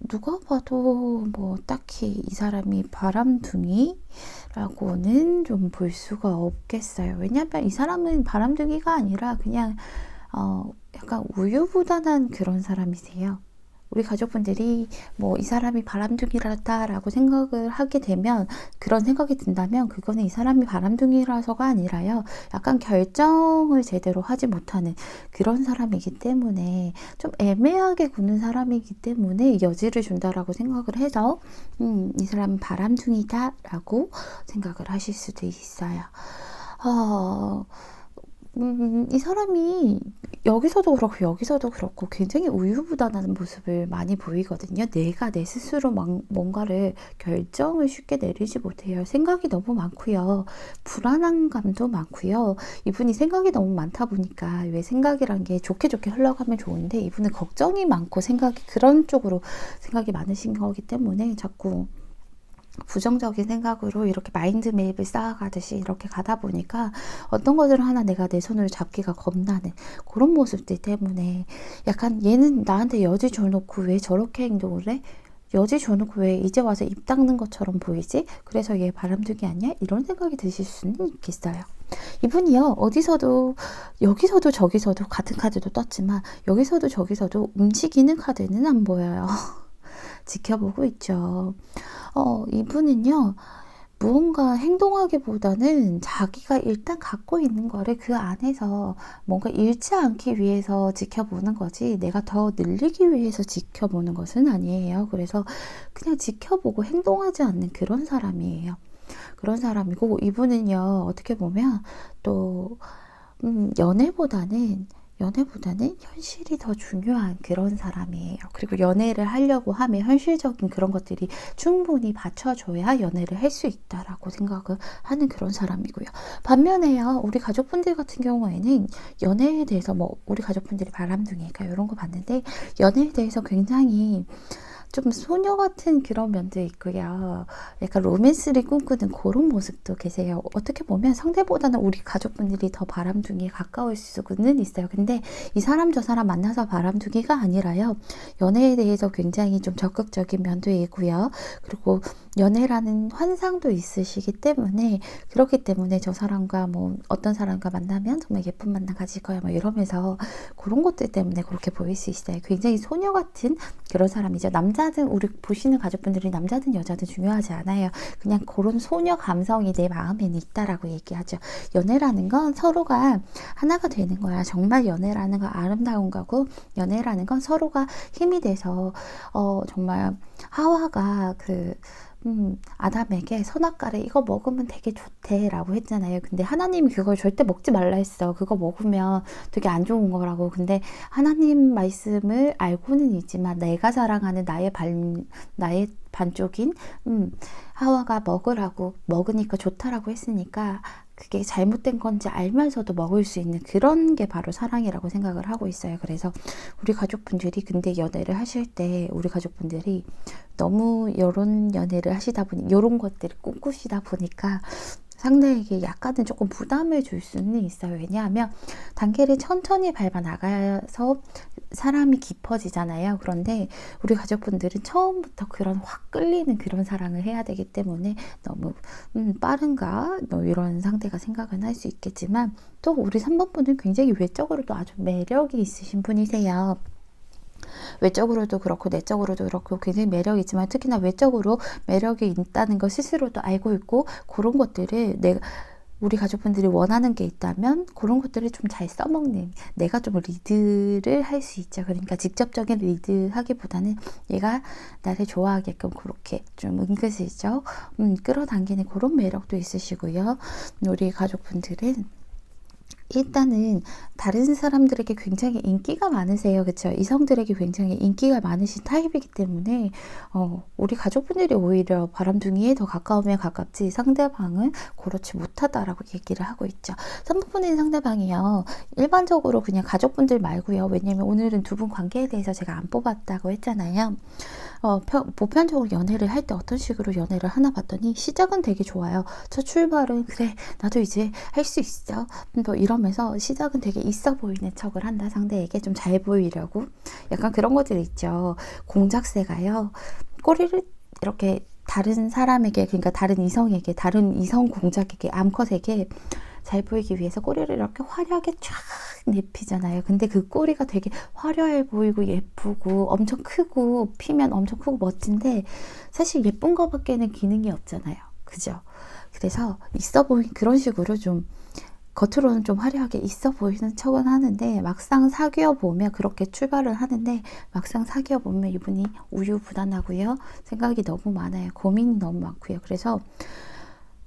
누가 봐도 뭐 딱히 이 사람이 바람둥이라고는 좀 볼 수가 없겠어요. 왜냐하면 이 사람은 바람둥이가 아니라 그냥 약간 우유부단한 그런 사람이세요. 우리 가족분들이 뭐 이 사람이 바람둥이라다라고 생각을 하게 되면, 그런 생각이 든다면 그거는 이 사람이 바람둥이라서가 아니라요, 약간 결정을 제대로 하지 못하는 그런 사람이기 때문에, 좀 애매하게 구는 사람이기 때문에 여지를 준다라고 생각을 해서 이 사람은 바람둥이다라고 생각을 하실 수도 있어요. 이 사람이 여기서도 그렇고 여기서도 그렇고 굉장히 우유부단한 모습을 많이 보이거든요. 내가 내 스스로 뭔가를 결정을 쉽게 내리지 못해요. 생각이 너무 많고요. 불안한 감도 많고요. 이분이 생각이 너무 많다 보니까, 왜 생각이란 게 좋게 흘러가면 좋은데, 이분은 걱정이 많고 그런 쪽으로 생각이 많으신 거기 때문에 자꾸 부정적인 생각으로 이렇게 마인드맵을 쌓아가듯이 이렇게 가다 보니까 어떤 것을 하나 내가 내 손을 잡기가 겁나는 그런 모습들 때문에, 약간 얘는 나한테 여지 줘놓고 왜 저렇게 행동을 해? 여지 줘놓고 왜 이제 와서 입 닦는 것처럼 보이지? 그래서 얘 바람둥이 아니야? 이런 생각이 드실 수는 있겠어요. 이분이요, 어디서도, 여기서도 저기서도 같은 카드도 떴지만 여기서도 저기서도 움직이는 카드는 안 보여요. 지켜보고 있죠. 이분은요, 무언가 행동하기보다는 자기가 일단 갖고 있는 거를 그 안에서 뭔가 잃지 않기 위해서 지켜보는 거지, 내가 더 늘리기 위해서 지켜보는 것은 아니에요. 그래서 그냥 지켜보고 행동하지 않는 그런 사람이에요. 그런 사람이고, 이분은요, 어떻게 보면 또 연애보다는 현실이 더 중요한 그런 사람이에요. 그리고 연애를 하려고 하면 현실적인 그런 것들이 충분히 받쳐줘야 연애를 할 수 있다라고 생각을 하는 그런 사람이고요. 반면에요, 우리 가족분들 같은 경우에는 연애에 대해서, 뭐 우리 가족분들이 바람둥이니까 이런 거 봤는데, 연애에 대해서 굉장히 좀 소녀 같은 그런 면도 있고요. 약간 로맨스를 꿈꾸는 그런 모습도 계세요. 어떻게 보면 상대보다는 우리 가족분들이 더 바람둥이에 가까울 수는 있어요. 근데 이 사람 저 사람 만나서 바람둥이가 아니라요, 연애에 대해서 굉장히 좀 적극적인 면도 있고요. 그리고 연애라는 환상도 있으시기 때문에, 그렇기 때문에 저 사람과 뭐 어떤 사람과 만나면 정말 예쁜 만남 가질 거야 뭐 이러면서 그런 것들 때문에 그렇게 보일 수 있어요. 굉장히 소녀 같은 그런 사람이죠. 남자든, 우리 보시는 가족분들이 남자든 여자든 중요하지 않아요. 그냥 그런 소녀 감성이 내 마음에는 있다라고 얘기하죠. 연애라는 건 서로가 하나가 되는 거야. 정말 연애라는 건 아름다운 거고, 연애라는 건 서로가 힘이 돼서 정말 하와가 아담에게 선악과를 이거 먹으면 되게 좋대 라고 했잖아요. 근데 하나님이 그걸 절대 먹지 말라 했어. 그거 먹으면 되게 안 좋은 거라고. 근데 하나님 말씀을 알고는 있지만 내가 자랑하는 나의 반쪽인 하와가 먹으라고, 먹으니까 좋다라고 했으니까 그게 잘못된 건지 알면서도 먹을 수 있는 그런 게 바로 사랑이라고 생각을 하고 있어요. 그래서 우리 가족분들이 근데 연애를 하실 때, 우리 가족분들이 너무 이런 연애를 하시다 보니, 이런 것들을 꿈꾸시다 보니까 상대에게 약간은 조금 부담을 줄 수는 있어요. 왜냐하면 단계를 천천히 밟아 나가서 사람이 깊어지잖아요. 그런데 우리 가족분들은 처음부터 그런 확 끌리는 그런 사랑을 해야 되기 때문에 너무 빠른가 뭐 이런 상대가 생각은 할 수 있겠지만, 또 우리 3번 분은 굉장히 외적으로도 아주 매력이 있으신 분이세요. 외적으로도 그렇고 내적으로도 그렇고 굉장히 매력이 있지만, 특히나 외적으로 매력이 있다는 걸 스스로도 알고 있고, 그런 것들을 우리 가족분들이 원하는 게 있다면 그런 것들을 좀 잘 써먹는, 내가 좀 리드를 할 수 있죠. 그러니까 직접적인 리드 하기보다는 얘가 나를 좋아하게끔 그렇게 좀 은근슬쩍 끌어당기는 그런 매력도 있으시고요. 우리 가족분들은 일단은 다른 사람들에게 굉장히 인기가 많으세요. 그쵸? 이성들에게 굉장히 인기가 많으신 타입이기 때문에 우리 가족분들이 오히려 바람둥이에 더 가까우면 가깝지 상대방은 그렇지 못하다라고 얘기를 하고 있죠. 3번분의 상대방이요. 일반적으로 그냥 가족분들 말고요. 왜냐면 오늘은 두 분 관계에 대해서 제가 안 뽑았다고 했잖아요. 보편적으로 연애를 할 때 어떤 식으로 연애를 하나 봤더니 시작은 되게 좋아요. 첫 출발은 그래 나도 이제 할 수 있어 뭐 이러면서 시작은 되게 있어 보이는 척을 한다. 상대에게 좀 잘 보이려고 약간 그런 것들 있죠. 공작새가요 꼬리를 이렇게 다른 사람에게 그러니까 다른 이성에게 다른 이성 공작에게 암컷에게 잘 보이기 위해서 꼬리를 이렇게 화려하게 쫙 내피잖아요. 근데 그 꼬리가 되게 화려해 보이고 예쁘고 엄청 크고 피면 엄청 크고 멋진데 사실 예쁜 거밖에는 기능이 없잖아요. 그죠? 그래서 있어 보인 그런 식으로 좀 겉으로는 좀 화려하게 있어 보이는 척은 하는데 막상 사귀어 보면 그렇게 출발을 하는데 막상 사귀어 보면 이분이 우유부단하고요. 생각이 너무 많아요. 고민이 너무 많고요. 그래서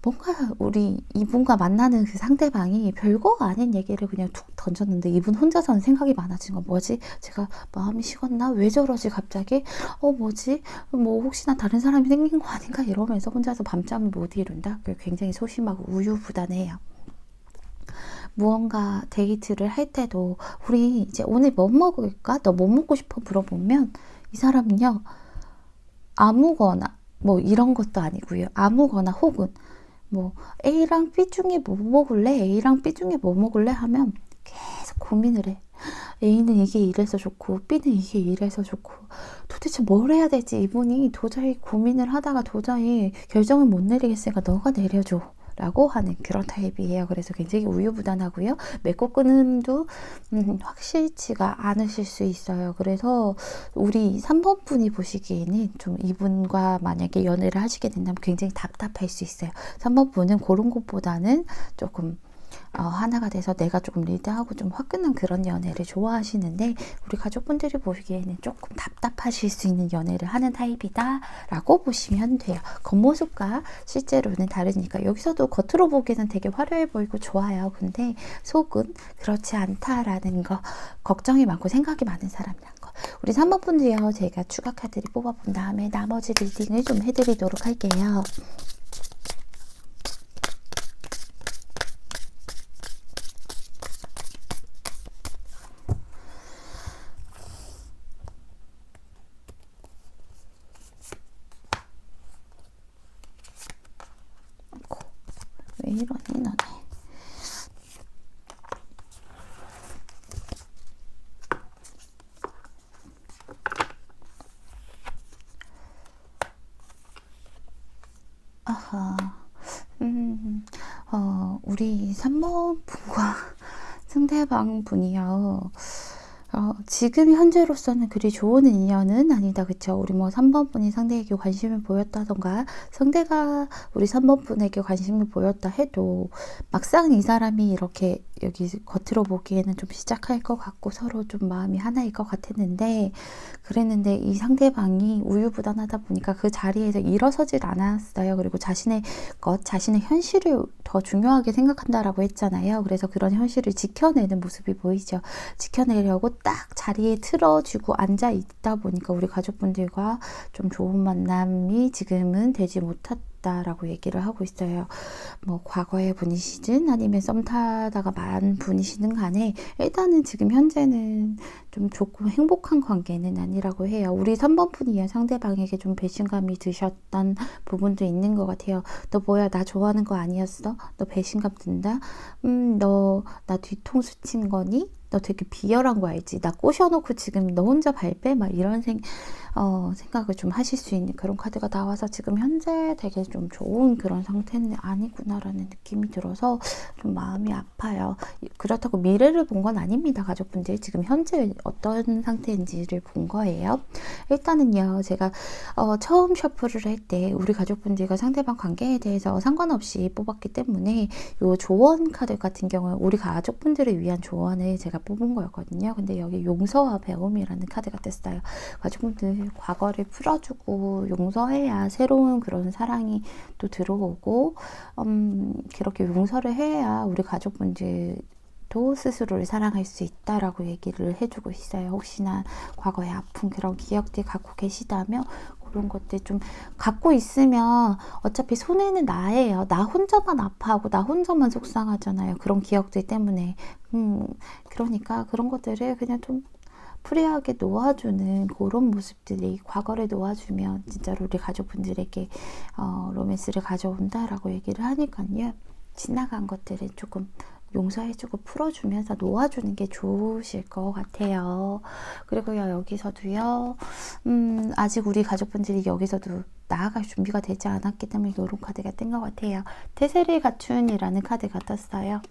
뭔가 우리 이분과 만나는 그 상대방이 별거 아닌 얘기를 그냥 툭 던졌는데 이분 혼자서는 생각이 많아진 거 뭐지? 제가 마음이 식었나? 왜 저러지 갑자기? 뭐지? 뭐 혹시나 다른 사람이 생긴 거 아닌가? 이러면서 혼자서 밤잠을 못 이룬다? 굉장히 소심하고 우유부단해요. 무언가 데이트를 할 때도 우리 이제 오늘 뭐 먹을까? 너 뭐 먹고 싶어? 물어보면 이 사람은요 아무거나 뭐 이런 것도 아니고요. 아무거나 혹은 뭐 A랑 B 중에 뭐 먹을래? A랑 B 중에 뭐 먹을래? 하면 계속 고민을 해. A는 이게 이래서 좋고 B는 이게 이래서 좋고 도대체 뭘 해야 될지 이분이 도저히 고민을 하다가 도저히 결정을 못 내리겠으니까 너가 내려줘 라고 하는 그런 타입이에요. 그래서 굉장히 우유부단하고요. 맺고 끊음도 확실치가 않으실 수 있어요. 그래서 우리 3번 분이 보시기에는 좀 이분과 만약에 연애를 하시게 된다면 굉장히 답답할 수 있어요. 3번 분은 그런 것보다는 조금 하나가 돼서 내가 조금 리드하고 좀 화끈한 그런 연애를 좋아하시는데 우리 가족분들이 보시기에는 조금 답답하실 수 있는 연애를 하는 타입이다 라고 보시면 돼요. 겉모습과 실제로는 다르니까 여기서도 겉으로 보기에는 되게 화려해 보이고 좋아요. 근데 속은 그렇지 않다라는 거 걱정이 많고 생각이 많은 사람이란 거. 우리 3번 분들요. 제가 추가 카드를 뽑아본 다음에 나머지 리딩을 좀 해드리도록 할게요. 왜 이러니 너네. 아하. 우리 3번 분과 상대방 분이요. 지금 현재로서는 그리 좋은 인연은 아니다. 그쵸? 우리 뭐 3번 분이 상대에게 관심을 보였다던가 상대가 우리 3번 분에게 관심을 보였다 해도 막상 이 사람이 이렇게 여기 겉으로 보기에는 좀 시작할 것 같고 서로 좀 마음이 하나일 것 같았는데 그랬는데 이 상대방이 우유부단하다 보니까 그 자리에서 일어서질 않았어요. 그리고 자신의 현실을 더 중요하게 생각한다라고 했잖아요. 그래서 그런 현실을 지켜내는 모습이 보이죠. 지켜내려고 딱 자리에 틀어주고 앉아 있다 보니까 우리 가족분들과 좀 좋은 만남이 지금은 되지 못했다라고 얘기를 하고 있어요. 뭐 과거의 분이시든 아니면 썸 타다가 만 분이시든 간에 일단은 지금 현재는 좀 좋고 행복한 관계는 아니라고 해요. 우리 3번 분이요. 상대방에게 좀 배신감이 드셨던 부분도 있는 것 같아요. 너 뭐야 나 좋아하는 거 아니었어? 너 배신감 든다? 너 나 뒤통수 친 거니? 너 되게 비열한 거 알지? 나 꼬셔놓고 지금 너 혼자 발빼? 막 이런 생각을 좀 하실 수 있는 그런 카드가 나와서 지금 현재 되게 좀 좋은 그런 상태는 아니구나라는 느낌이 들어서 좀 마음이 아파요. 그렇다고 미래를 본 건 아닙니다. 가족분들 지금 현재 어떤 상태인지를 본 거예요. 일단은요. 제가 처음 셔플을 할 때 우리 가족분들과 상대방 관계에 대해서 상관없이 뽑았기 때문에 요 조언 카드 같은 경우는 우리 가족분들을 위한 조언을 제가 뽑은 거였거든요. 근데 여기 용서와 배움이라는 카드가 떴어요. 가족분들 과거를 풀어주고 용서해야 새로운 그런 사랑이 또 들어오고 그렇게 용서를 해야 우리 가족분들도 그래도 스스로를 사랑할 수 있다라고 얘기를 해주고 있어요. 혹시나 과거에 아픈 그런 기억들 갖고 계시다면 그런 것들 좀 갖고 있으면 어차피 손해는 나예요. 나 혼자만 아파하고 나 혼자만 속상하잖아요. 그런 기억들 때문에. 그러니까 그런 것들을 그냥 좀 프리하게 놓아주는 그런 모습들이 과거를 놓아주면 진짜로 우리 가족분들에게 로맨스를 가져온다라고 얘기를 하니까요. 지나간 것들을 조금 용서해주고 풀어주면서 놓아주는 게 좋으실 것 같아요. 그리고요, 여기서도요, 아직 우리 가족분들이 여기서도 나아갈 준비가 되지 않았기 때문에 이런 카드가 뜬 것 같아요. 태세를 갖춘이라는 카드가 떴어요.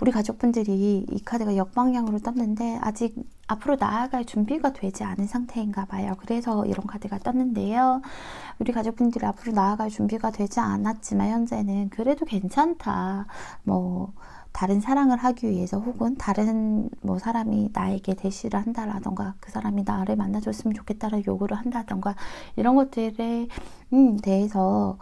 우리 가족분들이 이 카드가 역방향으로 떴는데 아직 앞으로 나아갈 준비가 되지 않은 상태인가 봐요. 그래서 이런 카드가 떴는데요. 우리 가족분들이 앞으로 나아갈 준비가 되지 않았지만 현재는 그래도 괜찮다. 뭐 다른 사랑을 하기 위해서 혹은 다른 뭐 사람이 나에게 대시를 한다라던가 그 사람이 나를 만나줬으면 좋겠다는 요구를 한다던가 이런 것들에 대해서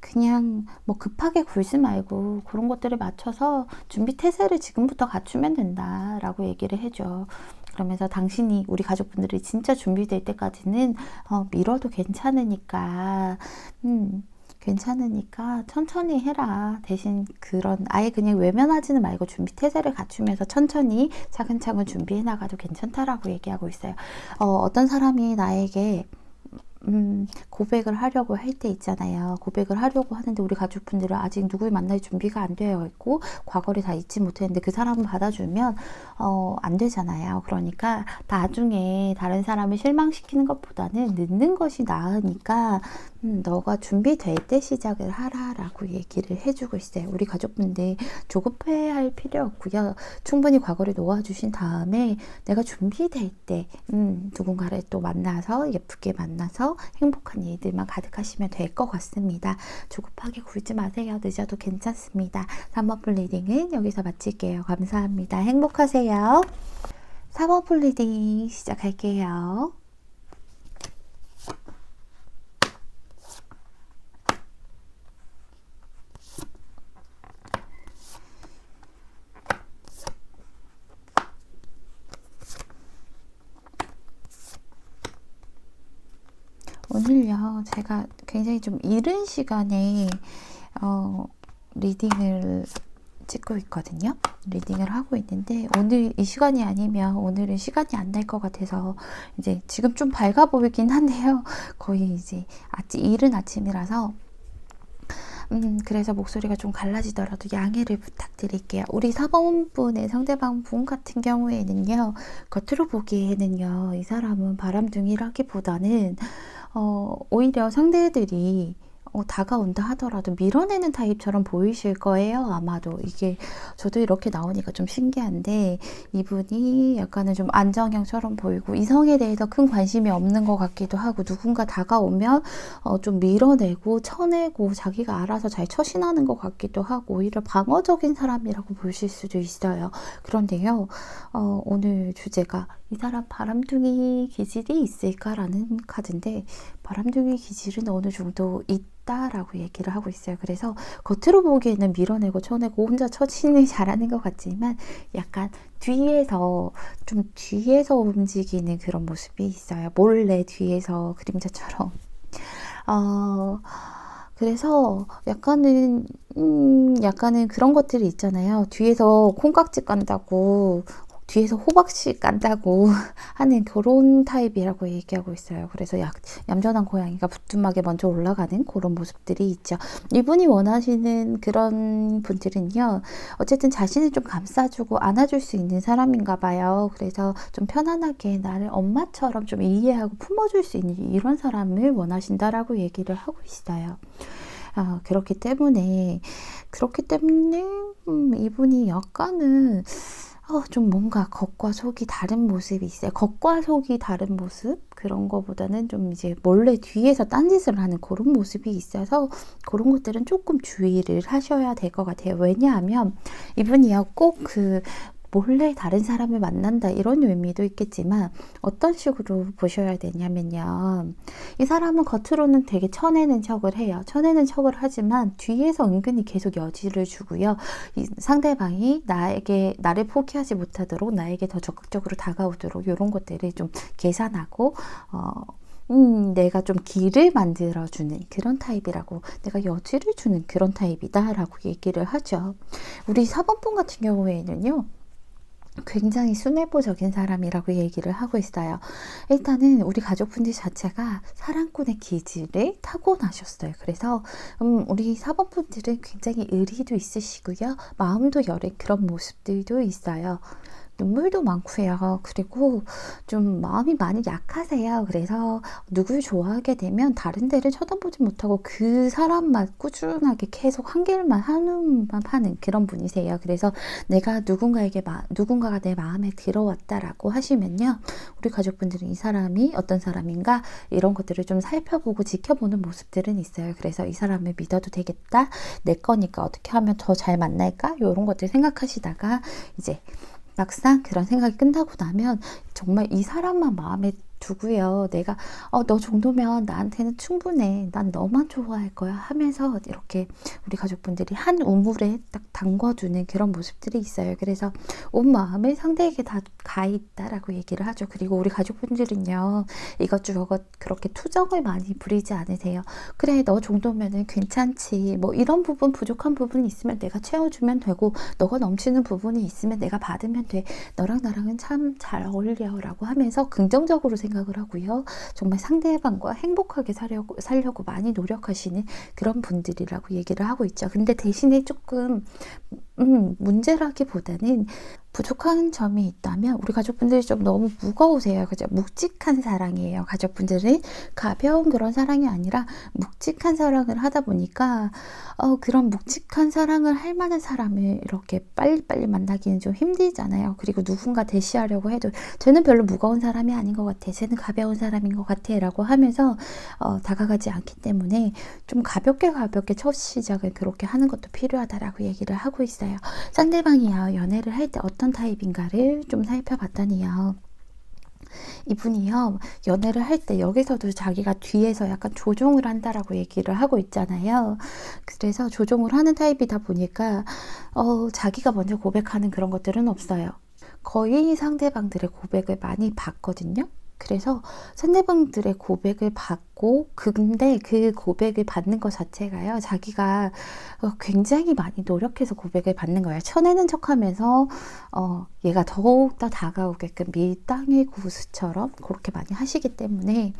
그냥 뭐 급하게 굴지 말고 그런 것들을 맞춰서 준비 태세를 지금부터 갖추면 된다라고 얘기를 해줘. 그러면서 당신이 우리 가족분들이 진짜 준비될 때까지는 미뤄도 괜찮으니까 괜찮으니까 천천히 해라. 대신 그런 아예 그냥 외면하지는 말고 준비 태세를 갖추면서 천천히 차근차근 준비해 나가도 괜찮다라고 얘기하고 있어요. 어떤 사람이 나에게 고백을 하려고 할 때 있잖아요. 고백을 하려고 하는데 우리 가족분들은 아직 누굴 만날 준비가 안 되어 있고 과거를 다 잊지 못했는데 그 사람을 받아주면 안 되잖아요. 그러니까 나중에 다른 사람을 실망시키는 것보다는 늦는 것이 나으니까 너가 준비될 때 시작을 하라라고 얘기를 해주고 있어요. 우리 가족분들 조급해할 필요 없고요. 충분히 과거를 놓아주신 다음에 내가 준비될 때 누군가를 또 만나서 예쁘게 만나서 행복한 일들만 가득하시면 될 것 같습니다. 조급하게 굴지 마세요. 늦어도 괜찮습니다. 3번 풀 리딩은 여기서 마칠게요. 감사합니다. 행복하세요. 4번 풀 리딩 시작할게요. 오늘요, 제가 굉장히 좀 이른 시간에 리딩을 찍고 있거든요. 리딩을 하고 있는데 오늘 이 시간이 아니면 오늘은 시간이 안 날 것 같아서 이제 지금 좀 밝아 보이긴 한데요. 거의 이제 이른 아침이라서 그래서 목소리가 좀 갈라지더라도 양해를 부탁드릴게요. 우리 4번 분의 상대방 분 같은 경우에는요, 겉으로 보기에는요, 이 사람은 바람둥이라기보다는 오히려 상대들이 다가온다 하더라도 밀어내는 타입처럼 보이실 거예요. 아마도 이게 저도 이렇게 나오니까 좀 신기한데 이분이 약간은 좀 안정형처럼 보이고 이성에 대해서 큰 관심이 없는 것 같기도 하고 누군가 다가오면 좀 밀어내고 쳐내고 자기가 알아서 잘 처신하는 것 같기도 하고 오히려 방어적인 사람이라고 보실 수도 있어요. 그런데요, 오늘 주제가 이 사람 바람둥이 기질이 있을까라는 카드인데 바람둥이 기질은 어느 정도 있다라고 얘기를 하고 있어요. 그래서 겉으로 보기에는 밀어내고 쳐내고 혼자 처신을 잘하는 것 같지만 약간 뒤에서 움직이는 그런 모습이 있어요. 몰래 뒤에서 그림자처럼. 그래서 약간은 그런 것들이 있잖아요. 뒤에서 콩깍지 깐다고 뒤에서 호박씨 깐다고 하는 그런 타입이라고 얘기하고 있어요. 그래서 얌전한 고양이가 부뚜막에 먼저 올라가는 그런 모습들이 있죠. 이분이 원하시는 그런 분들은요, 어쨌든 자신을 좀 감싸주고 안아줄 수 있는 사람인가 봐요. 그래서 좀 편안하게 나를 엄마처럼 좀 이해하고 품어줄 수 있는 이런 사람을 원하신다라고 얘기를 하고 있어요. 그렇기 때문에 이분이 약간은 좀 뭔가 겉과 속이 다른 모습이 있어요. 겉과 속이 다른 모습? 그런 거보다는 좀 이제 몰래 뒤에서 딴짓을 하는 그런 모습이 있어서 그런 것들은 조금 주의를 하셔야 될 것 같아요. 왜냐하면 이분이요, 꼭 몰래 다른 사람을 만난다 이런 의미도 있겠지만 어떤 식으로 보셔야 되냐면요. 이 사람은 겉으로는 되게 쳐내는 척을 해요. 쳐내는 척을 하지만 뒤에서 은근히 계속 여지를 주고요. 이 상대방이 나를 포기하지 못하도록 나에게 더 적극적으로 다가오도록 이런 것들을 좀 계산하고 내가 좀 길을 만들어주는 그런 타입이라고, 내가 여지를 주는 그런 타입이다 라고 얘기를 하죠. 우리 4번분 같은 경우에는요, 굉장히 순애보적인 사람이라고 얘기를 하고 있어요. 일단은 우리 가족분들 자체가 사랑꾼의 기질을 타고나셨어요. 그래서 우리 4번분들은 굉장히 의리도 있으시고요. 마음도 여린 그런 모습들도 있어요. 눈물도 많고요. 그리고 좀 마음이 많이 약하세요. 그래서 누굴 좋아하게 되면 다른 데를 쳐다보지 못하고 그 사람만 꾸준하게 계속 한 길만 하는 그런 분이세요. 그래서 누군가가 내 마음에 들어왔다라고 하시면요, 우리 가족분들은 이 사람이 어떤 사람인가 이런 것들을 좀 살펴보고 지켜보는 모습들은 있어요. 그래서 이 사람을 믿어도 되겠다, 내 거니까 어떻게 하면 더 잘 만날까, 이런 것들 생각하시다가 이제 막상 그런 생각이 끝나고 나면 정말 이 사람만 마음에 두고요. 내가 너 정도면 나한테는 충분해. 난 너만 좋아할 거야 하면서 이렇게 우리 가족분들이 한 우물에 딱 담궈두는 그런 모습들이 있어요. 그래서 온 마음을 상대에게 다 가 있다라고 얘기를 하죠. 그리고 우리 가족분들은요, 이것저것 그렇게 투정을 많이 부리지 않으세요. 그래, 너 정도면은 괜찮지. 뭐 이런 부분, 부족한 부분이 있으면 내가 채워주면 되고, 너가 넘치는 부분이 있으면 내가 받으면 돼. 너랑 나랑은 참 잘 어울려 라고 하면서 긍정적으로 생각을 하고요. 정말 상대방과 행복하게 살려고 많이 노력하시는 그런 분들이라고 얘기를 하고 있죠. 근데 대신에 조금 문제라기보다는 부족한 점이 있다면, 우리 가족분들이 좀 너무 무거우세요. 그죠? 묵직한 사랑이에요. 가족분들은 가벼운 그런 사랑이 아니라 묵직한 사랑을 하다 보니까 그런 묵직한 사랑을 할 만한 사람을 이렇게 빨리빨리 만나기는 좀 힘들잖아요. 그리고 누군가 대시하려고 해도 쟤는 별로 무거운 사람이 아닌 것 같아, 쟤는 가벼운 사람인 것 같아 라고 하면서 다가가지 않기 때문에 좀 가볍게 첫 시작을 그렇게 하는 것도 필요하다라고 얘기를 하고 있어요. 상대방이요, 연애를 할 때 어떤 타입인가를 좀 살펴봤더니요, 이분이요, 연애를 할 때 여기서도 자기가 뒤에서 약간 조종을 한다라고 얘기를 하고 있잖아요. 그래서 조종을 하는 타입이다 보니까 자기가 먼저 고백하는 그런 것들은 없어요. 거의 상대방들의 고백을 많이 받거든요. 그래서 상대방들의 고백을 받고, 근데 그 고백을 받는 것 자체가요, 자기가 굉장히 많이 노력해서 고백을 받는 거예요. 쳐내는 척하면서 얘가 더욱더 다가오게끔 밀당의 고수처럼 그렇게 많이 하시기 때문에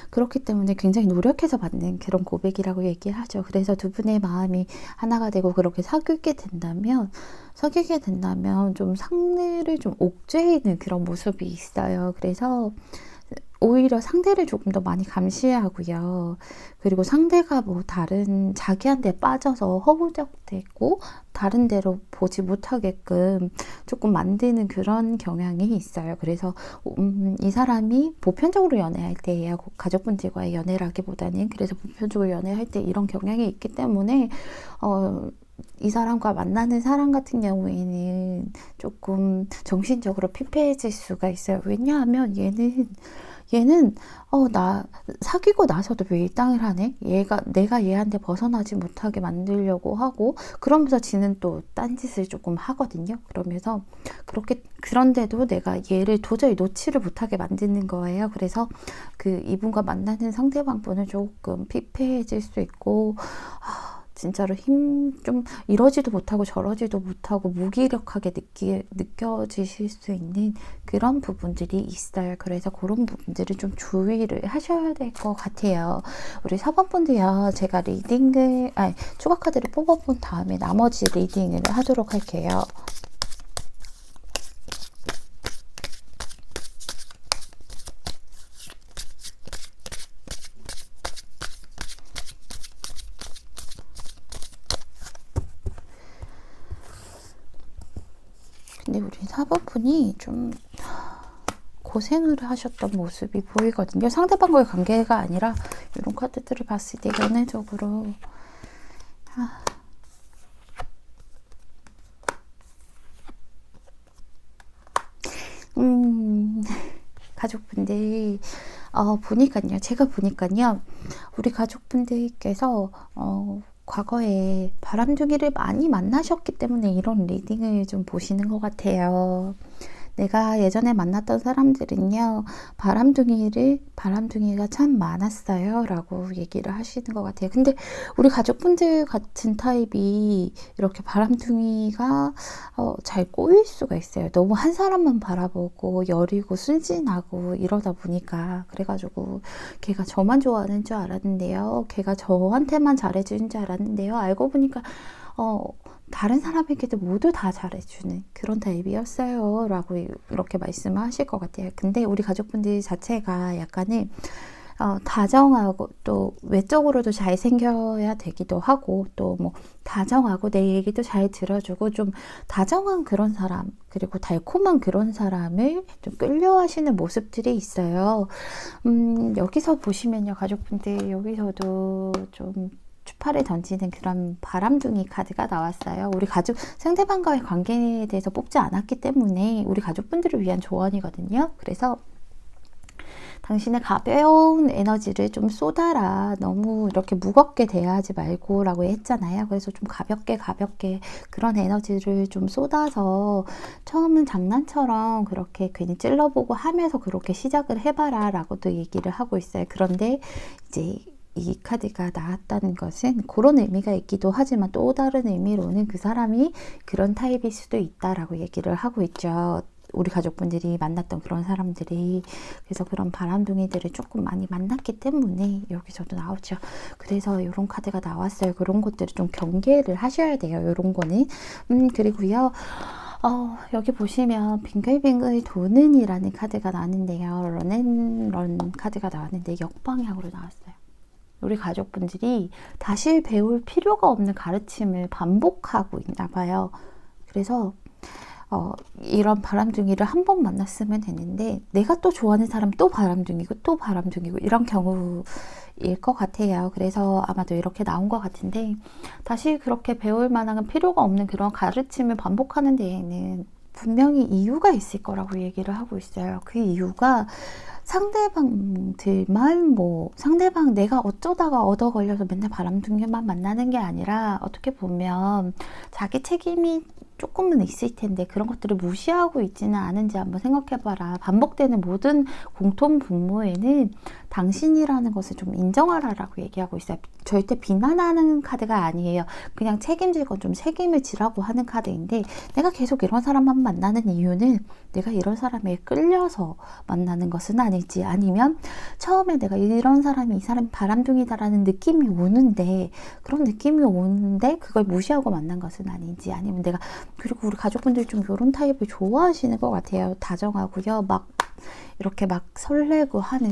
그렇기 때문에 굉장히 노력해서 받는 그런 고백이라고 얘기하죠. 그래서 두 분의 마음이 하나가 되고 그렇게 사귀게 된다면 좀 상대를 좀 옥죄이는 그런 모습이 있어요. 그래서 오히려 상대를 조금 더 많이 감시하고요. 그리고 상대가 뭐 다른 자기한테 빠져서 허우적대고 다른 데로 보지 못하게끔 조금 만드는 그런 경향이 있어요. 그래서 이 사람이 보편적으로 연애할 때예요. 가족분들과의 연애라기보다는. 그래서 보편적으로 연애할 때 이런 경향이 있기 때문에 이 사람과 만나는 사람 같은 경우에는 조금 정신적으로 피폐해질 수가 있어요. 왜냐하면 얘는 나 사귀고 나서도 왜 일당을 하네? 내가 얘한테 벗어나지 못하게 만들려고 하고, 그러면서 지는 또 딴짓을 조금 하거든요. 그런데도 내가 얘를 도저히 놓지를 못하게 만드는 거예요. 그래서 이분과 만나는 상대방분은 조금 피폐해질 수 있고, 진짜로 좀 이러지도 못하고 저러지도 못하고 무기력하게 느껴지실 수 있는 그런 부분들이 있어요. 그래서 그런 부분들을 좀 주의를 하셔야 될 것 같아요. 우리 4번분들요, 제가 추가 카드를 뽑아본 다음에 나머지 리딩을 하도록 할게요. 근데 우리 4번분이 좀 고생을 하셨던 모습이 보이거든요. 상대방과의 관계가 아니라 이런 카드들을 봤을 때 연애적으로 가족분들 보니까요. 제가 보니까요. 우리 가족분들께서 과거에 바람둥이를 많이 만나셨기 때문에 이런 리딩을 좀 보시는 것 같아요. 내가 예전에 만났던 사람들은요, 바람둥이가 참 많았어요. 라고 얘기를 하시는 것 같아요. 근데 우리 가족분들 같은 타입이 이렇게 바람둥이가 잘 꼬일 수가 있어요. 너무 한 사람만 바라보고 여리고 순진하고 이러다 보니까. 그래가지고 걔가 저만 좋아하는 줄 알았는데요. 걔가 저한테만 잘해주는 줄 알았는데요. 알고 보니까 다른 사람에게도 모두 다 잘해주는 그런 타입이었어요. 라고 이렇게 말씀을 하실 것 같아요. 근데 우리 가족분들 자체가 약간은 다정하고 또 외적으로도 잘생겨야 되기도 하고 또 뭐 다정하고 내 얘기도 잘 들어주고 좀 다정한 그런 사람 그리고 달콤한 그런 사람을 좀 끌려하시는 모습들이 있어요. 여기서 보시면요. 가족분들 여기서도 좀 추파를 던지는 그런 바람둥이 카드가 나왔어요. 우리 가족, 상대방과의 관계에 대해서 뽑지 않았기 때문에 우리 가족분들을 위한 조언이거든요. 그래서 당신의 가벼운 에너지를 좀 쏟아라. 너무 이렇게 무겁게 대하지 말고 라고 했잖아요. 그래서 좀 가볍게 그런 에너지를 좀 쏟아서 처음은 장난처럼 그렇게 괜히 찔러보고 하면서 그렇게 시작을 해봐라 라고 또 얘기를 하고 있어요. 그런데 이제 이 카드가 나왔다는 것은 그런 의미가 있기도 하지만 또 다른 의미로는 그 사람이 그런 타입일 수도 있다라고 얘기를 하고 있죠. 우리 가족분들이 만났던 그런 사람들이. 그래서 그런 바람둥이들을 조금 많이 만났기 때문에 여기서도 나오죠. 그래서 이런 카드가 나왔어요. 그런 것들을 좀 경계를 하셔야 돼요. 이런 거는. 그리고요. 여기 보시면 빙글빙글 도는 이라는 카드가 나왔는데요. 런 카드가 나왔는데 역방향으로 나왔어요. 우리 가족분들이 다시 배울 필요가 없는 가르침을 반복하고 있나 봐요. 그래서 이런 바람둥이를 한 번 만났으면 됐는데 내가 또 좋아하는 사람 또 바람둥이고 이런 경우일 것 같아요. 그래서 아마도 이렇게 나온 것 같은데 다시 그렇게 배울 만한 필요가 없는 그런 가르침을 반복하는 데에는 분명히 이유가 있을 거라고 얘기를 하고 있어요. 그 이유가 상대방 내가 어쩌다가 얻어 걸려서 맨날 바람둥이만 만나는 게 아니라 어떻게 보면 자기 책임이 조금은 있을 텐데 그런 것들을 무시하고 있지는 않은지 한번 생각해봐라. 반복되는 모든 공통 분모에는 당신이라는 것을 좀 인정하라라고 얘기하고 있어요. 절대 비난하는 카드가 아니에요. 그냥 책임질 건 좀 책임을 지라고 하는 카드인데 내가 계속 이런 사람만 만나는 이유는 내가 이런 사람에 끌려서 만나는 것은 아닐지 아니면 처음에 내가 이런 사람이 이 사람이 바람둥이다라는 느낌이 오는데 그런 느낌이 오는데 그걸 무시하고 만난 것은 아닌지 아니면 내가 그리고 우리 가족분들이 좀 이런 타입을 좋아하시는 것 같아요. 다정하고요. 이렇게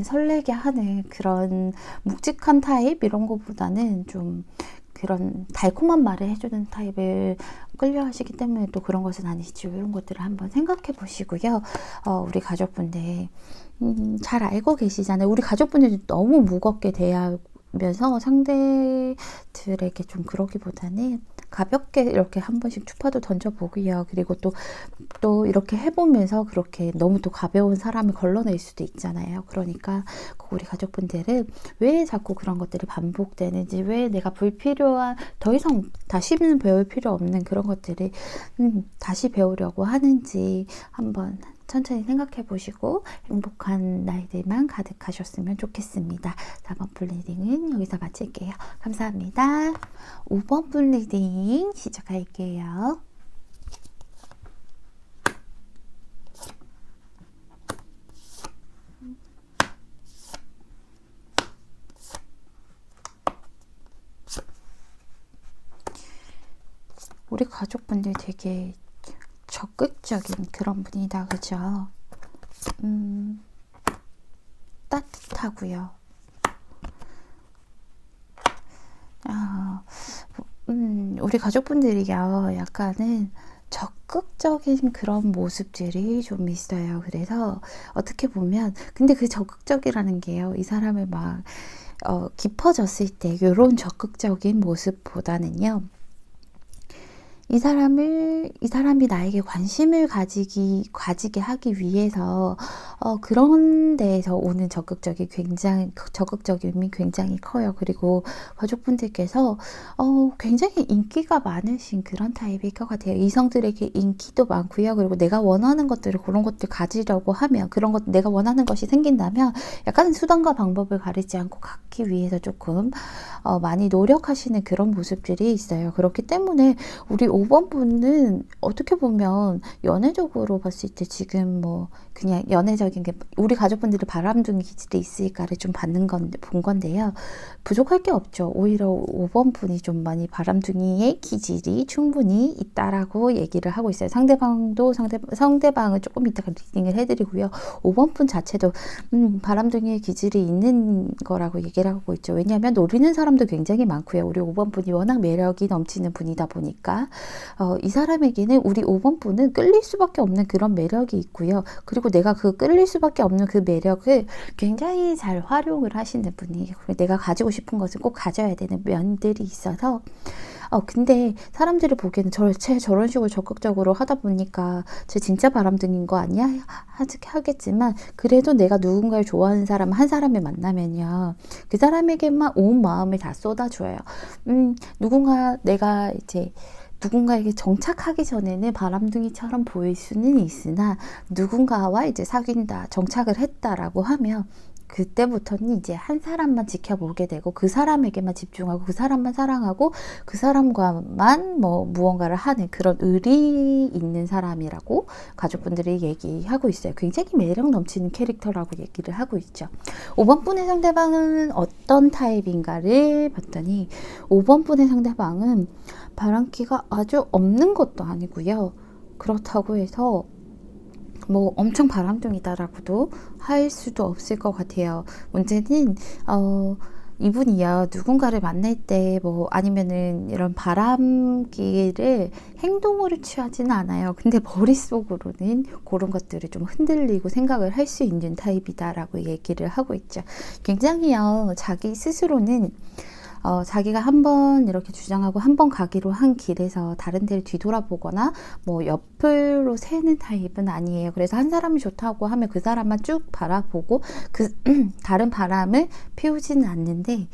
설레게 하는 그런 묵직한 타입 이런 거보다는 좀 그런 달콤한 말을 해주는 타입을 끌려 하시기 때문에 또 그런 것은 아니죠. 이런 것들을 한번 생각해 보시고요. 우리 가족분들 잘 알고 계시잖아요. 우리 가족분들이 너무 무겁게 대하면서 상대들에게 좀 그러기보다는 가볍게 이렇게 한 번씩 추파도 던져보고요. 그리고 또 이렇게 해보면서 그렇게 너무 또 가벼운 사람을 걸러낼 수도 있잖아요. 그러니까 우리 가족분들은 왜 자꾸 그런 것들이 반복되는지, 왜 내가 불필요한, 더 이상 다시는 배울 필요 없는 그런 것들을 다시 배우려고 하는지 한번 천천히 생각해 보시고 행복한 날들만 가득하셨으면 좋겠습니다. 4번 풀리딩은 여기서 마칠게요. 감사합니다. 5번 풀리딩 시작할게요. 우리 가족분들 되게 적극적인 그런 분이다, 그죠? 따뜻하고요. 우리 가족분들이요, 약간은 적극적인 그런 모습들이 좀 있어요. 그래서 어떻게 보면, 근데 그 적극적이라는 게요, 이 사람을 깊어졌을 때, 이런 적극적인 모습보다는요, 이 사람이 나에게 관심을 가지게 하기 위해서, 그런 데에서 오는 적극적임이 굉장히 커요. 그리고 가족분들께서, 굉장히 인기가 많으신 그런 타입일 것 같아요. 이성들에게 인기도 많고요. 그리고 내가 원하는 것들을, 그런 것들 가지려고 하면, 내가 원하는 것이 생긴다면, 약간 수단과 방법을 가리지 않고 갖기 위해서 조금, 많이 노력하시는 그런 모습들이 있어요. 그렇기 때문에, 우리 5번 분은 어떻게 보면 연애적으로 봤을 때 지금 뭐 그냥 연애적인 게 우리 가족분들이 바람둥이 기질이 있을까를 좀 본 건데요. 부족할 게 없죠. 오히려 5번 분이 좀 많이 바람둥이의 기질이 충분히 있다라고 얘기를 하고 있어요. 상대방을 조금 이따가 리딩을 해드리고요. 5번 분 자체도 바람둥이의 기질이 있는 거라고 얘기를 하고 있죠. 왜냐하면 노리는 사람도 굉장히 많고요. 우리 5번 분이 워낙 매력이 넘치는 분이다 보니까 이 사람에게는 우리 5번 분은 끌릴 수밖에 없는 그런 매력이 있고요. 그리고 내가 그 끌릴 수밖에 없는 그 매력을 굉장히 잘 활용을 하시는 분이에요. 내가 가지고 싶은 것을 꼭 가져야 되는 면들이 있어서 근데 사람들이 보기에는 쟤 저런 식으로 적극적으로 하다 보니까 쟤 진짜 바람둥이인 거 아니야? 하겠지만 그래도 내가 누군가를 좋아하는 사람 한 사람을 만나면요. 그 사람에게만 온 마음을 다 쏟아줘요. 내가 이제 누군가에게 정착하기 전에는 바람둥이처럼 보일 수는 있으나 누군가와 이제 사귄다, 정착을 했다라고 하면 그때부터는 이제 한 사람만 지켜보게 되고 그 사람에게만 집중하고 그 사람만 사랑하고 그 사람과만 뭐 무언가를 하는 그런 의리 있는 사람이라고 가족분들이 얘기하고 있어요. 굉장히 매력 넘치는 캐릭터라고 얘기를 하고 있죠. 5번 분의 상대방은 어떤 타입인가를 봤더니 5번 분의 상대방은 바람기가 아주 없는 것도 아니고요. 그렇다고 해서 뭐 엄청 바람둥이다라고도 할 수도 없을 것 같아요. 문제는 이분이요, 누군가를 만날 때 뭐 아니면은 이런 바람기를 행동으로 취하지는 않아요. 근데 머릿속으로는 그런 것들을 좀 흔들리고 생각을 할 수 있는 타입이다라고 얘기를 하고 있죠. 굉장히요, 자기 스스로는 자기가 한번 이렇게 주장하고 한번 가기로 한 길에서 다른 데를 뒤돌아보거나 뭐 옆으로 새는 타입은 아니에요. 그래서 한 사람이 좋다고 하면 그 사람만 쭉 바라보고 다른 바람을 피우지는 않는데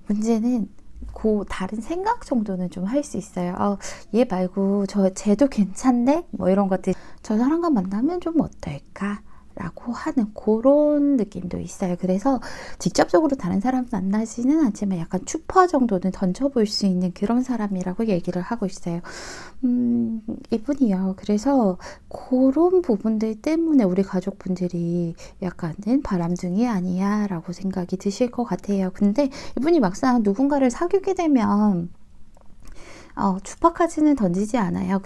문제는 그 다른 생각 정도는 좀 할 수 있어요. 얘 말고 쟤도 괜찮네? 뭐 이런 것들. 저 사람과 만나면 좀 어떨까? 라고 하는 그런 느낌도 있어요. 그래서 직접적으로 다른 사람 만나지는 않지만 약간 추파 정도는 던져볼 수 있는 그런 사람이라고 얘기를 하고 있어요. 이분이요. 그래서 그런 부분들 때문에 우리 가족분들이 약간은 바람둥이 아니야 라고 생각이 드실 것 같아요. 근데 이분이 막상 누군가를 사귀게 되면 추파까지는 던지지 않아요.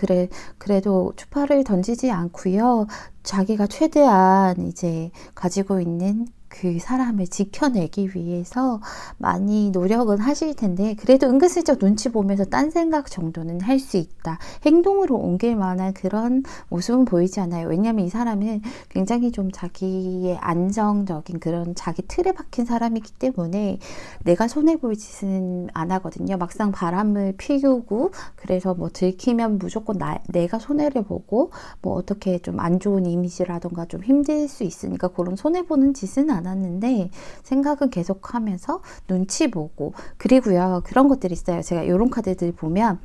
그래도 추파를 던지지 않고요. 자기가 최대한 이제 가지고 있는 그 사람을 지켜내기 위해서 많이 노력은 하실 텐데 그래도 은근슬쩍 눈치 보면서 딴 생각 정도는 할 수 있다. 행동으로 옮길 만한 그런 모습은 보이지 않아요. 왜냐하면 이 사람은 굉장히 좀 자기의 안정적인 그런 자기 틀에 박힌 사람이기 때문에 내가 손해볼 짓은 안 하거든요. 막상 바람을 피우고 그래서 뭐 들키면 무조건 내가 손해를 보고 뭐 어떻게 좀 안 좋은 이미지라던가 좀 힘들 수 있으니까 그런 손해보는 짓은 않았는데 생각은 계속하면서 눈치 보고 그리고요 그런 것들이 있어요. 제가 이런 카드들 보면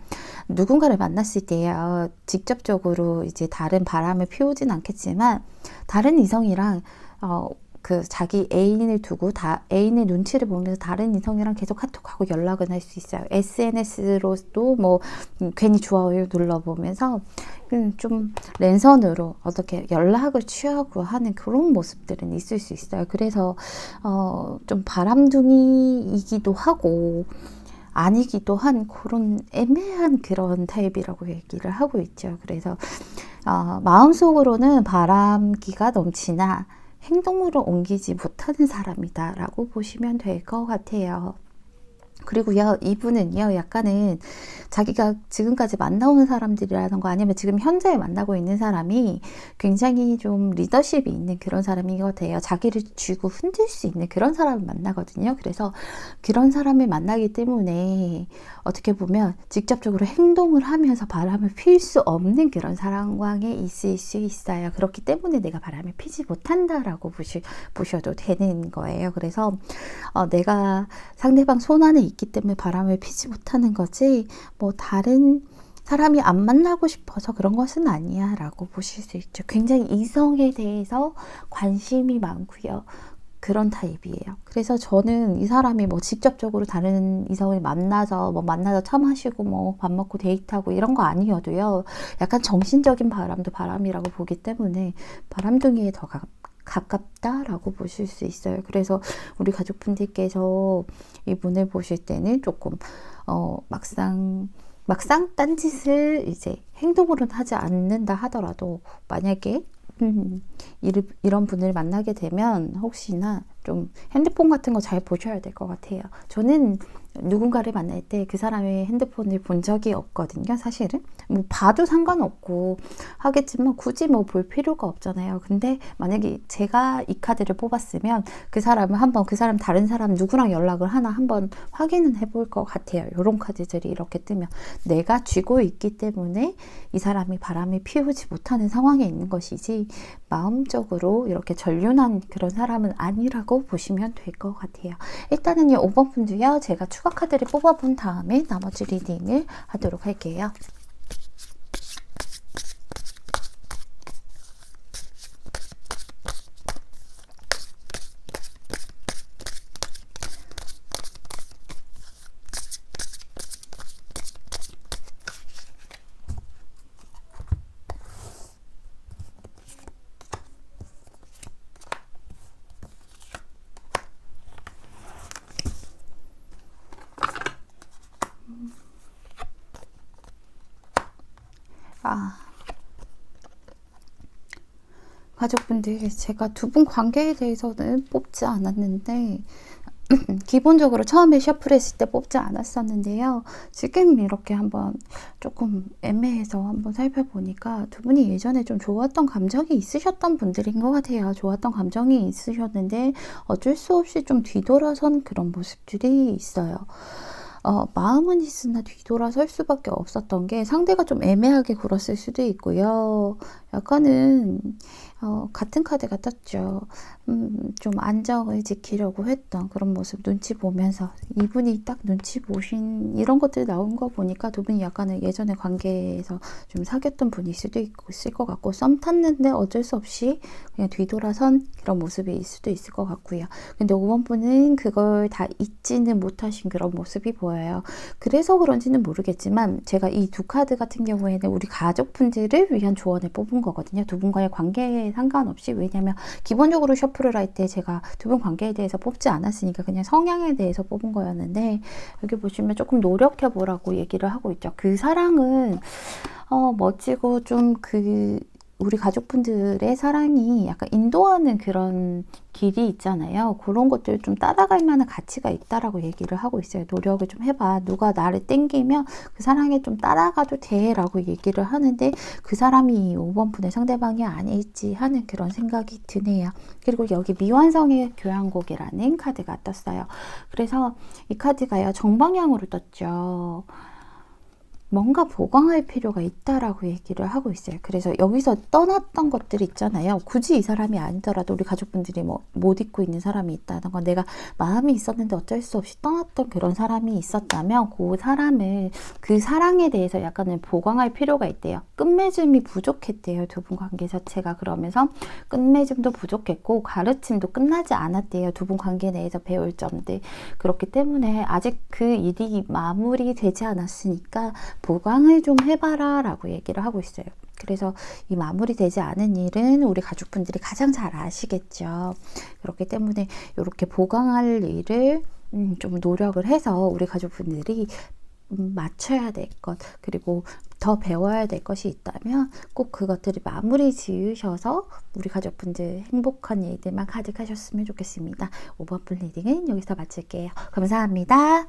누군가를 만났을 때요 직접적으로 이제 다른 바람을 피우진 않겠지만 다른 이성이랑 그 자기 애인을 두고 애인의 눈치를 보면서 다른 이성이랑 계속 카톡하고 연락은 할 수 있어요. SNS로도 뭐 괜히 좋아요 눌러보면서 좀 랜선으로 어떻게 연락을 취하고 하는 그런 모습들은 있을 수 있어요. 그래서 좀 바람둥이이기도 하고 아니기도 한 그런 애매한 그런 타입이라고 얘기를 하고 있죠. 그래서 마음속으로는 바람기가 넘치나 행동으로 옮기지 못하는 사람이다 라고 보시면 될 것 같아요. 그리고요, 이분은요, 약간은 자기가 지금까지 만나온 사람들이라던가 아니면 지금 현재 만나고 있는 사람이 굉장히 좀 리더십이 있는 그런 사람인 것 같아요. 자기를 쥐고 흔들 수 있는 그런 사람을 만나거든요. 그래서 그런 사람을 만나기 때문에 어떻게 보면 직접적으로 행동을 하면서 바람을 필 수 없는 그런 상황에 있을 수 있어요. 그렇기 때문에 내가 바람을 피지 못한다라고 보셔도 되는 거예요. 그래서 내가 상대방 손 안에 있기 때문에 바람을 피지 못하는 거지, 뭐 다른 사람이 안 만나고 싶어서 그런 것은 아니야 라고 보실 수 있죠. 굉장히 이성에 대해서 관심이 많고요. 그런 타입이에요. 그래서 저는 이 사람이 뭐 직접적으로 다른 이성을 만나서 차 마시고 뭐 밥 먹고 데이트하고 이런 거 아니어도요. 약간 정신적인 바람도 바람이라고 보기 때문에 바람둥이에 더 가깝다라고 보실 수 있어요. 그래서 우리 가족분들께서 이분을 보실 때는 조금 막상 딴짓을 이제 행동으로는 하지 않는다 하더라도 만약에 이런 분을 만나게 되면 혹시나 좀 핸드폰 같은 거 잘 보셔야 될 것 같아요. 저는 누군가를 만날 때 그 사람의 핸드폰을 본 적이 없거든요. 사실은 뭐 봐도 상관없고 하겠지만 굳이 뭐 볼 필요가 없잖아요. 근데 만약에 제가 이 카드를 뽑았으면 그 사람은 한번 그 사람 다른 사람 누구랑 연락을 하나 한번 확인은 해볼 것 같아요. 이런 카드들이 이렇게 뜨면 내가 쥐고 있기 때문에 이 사람이 바람을 피우지 못하는 상황에 있는 것이지 마음적으로 이렇게 전륜한 그런 사람은 아니라고 보시면 될 것 같아요. 일단은요, 5번 분도요, 제가 추가 카드를 뽑아본 다음에 나머지 리딩을 하도록 할게요. 가족분들, 제가 두 분 관계에 대해서는 뽑지 않았는데 기본적으로 처음에 셔플했을 때 뽑지 않았었는데요. 지금 이렇게 한번 조금 애매해서 한번 살펴보니까 두 분이 예전에 좀 좋았던 감정이 있으셨던 분들인 것 같아요. 좋았던 감정이 있으셨는데 어쩔 수 없이 좀 뒤돌아선 그런 모습들이 있어요. 마음은 있으나 뒤돌아설 수밖에 없었던 게 상대가 좀 애매하게 굴었을 수도 있고요. 약간은 같은 카드가 떴죠. 좀 안정을 지키려고 했던 그런 모습 눈치 보면서 이분이 딱 눈치 보신 이런 것들 나온 거 보니까 두 분이 약간은 예전에 관계에서 좀 사귀었던 분일 수도 있을 것 같고 썸 탔는데 어쩔 수 없이 그냥 뒤돌아선 그런 모습일 수도 있을 것 같고요. 근데 5번 분은 그걸 다 잊지는 못하신 그런 모습이 보여요. 그래서 그런지는 모르겠지만 제가 이 두 카드 같은 경우에는 우리 가족분들을 위한 조언을 뽑은 거거든요. 두 분과의 관계에 상관없이. 왜냐하면 기본적으로 셔플을 할 때 제가 두 분 관계에 대해서 뽑지 않았으니까 그냥 성향에 대해서 뽑은 거였는데 여기 보시면 조금 노력해 보라고 얘기를 하고 있죠. 그 사랑은 멋지고 좀 우리 가족분들의 사랑이 약간 인도하는 그런 길이 있잖아요. 그런 것들 좀 따라갈 만한 가치가 있다라고 얘기를 하고 있어요. 노력을 좀 해봐. 누가 나를 땡기면 그 사랑에 좀 따라가도 돼 라고 얘기를 하는데 그 사람이 5번 분의 상대방이 아닐지 하는 그런 생각이 드네요. 그리고 여기 미완성의 교향곡이라는 카드가 떴어요. 그래서 이 카드가요, 정방향으로 떴죠. 뭔가 보강할 필요가 있다라고 얘기를 하고 있어요. 그래서 여기서 떠났던 것들이 있잖아요. 굳이 이 사람이 아니더라도 우리 가족분들이 뭐 못 잊고 있는 사람이 있다던가 내가 마음이 있었는데 어쩔 수 없이 떠났던 그런 사람이 있었다면 그 사랑에 대해서 약간은 보강할 필요가 있대요. 끝맺음이 부족했대요. 두 분 관계 자체가. 그러면서 끝맺음도 부족했고 가르침도 끝나지 않았대요. 두 분 관계 내에서 배울 점들. 그렇기 때문에 아직 그 일이 마무리되지 않았으니까 보강을 좀 해봐라 라고 얘기를 하고 있어요. 그래서 이 마무리되지 않은 일은 우리 가족분들이 가장 잘 아시겠죠. 그렇기 때문에 이렇게 보강할 일을 좀 노력을 해서 우리 가족분들이 맞춰야 될 것, 그리고 더 배워야 될 것이 있다면 꼭 그것들을 마무리 지으셔서 우리 가족분들 행복한 일들만 가득하셨으면 좋겠습니다. 5번 분 리딩은 여기서 마칠게요. 감사합니다.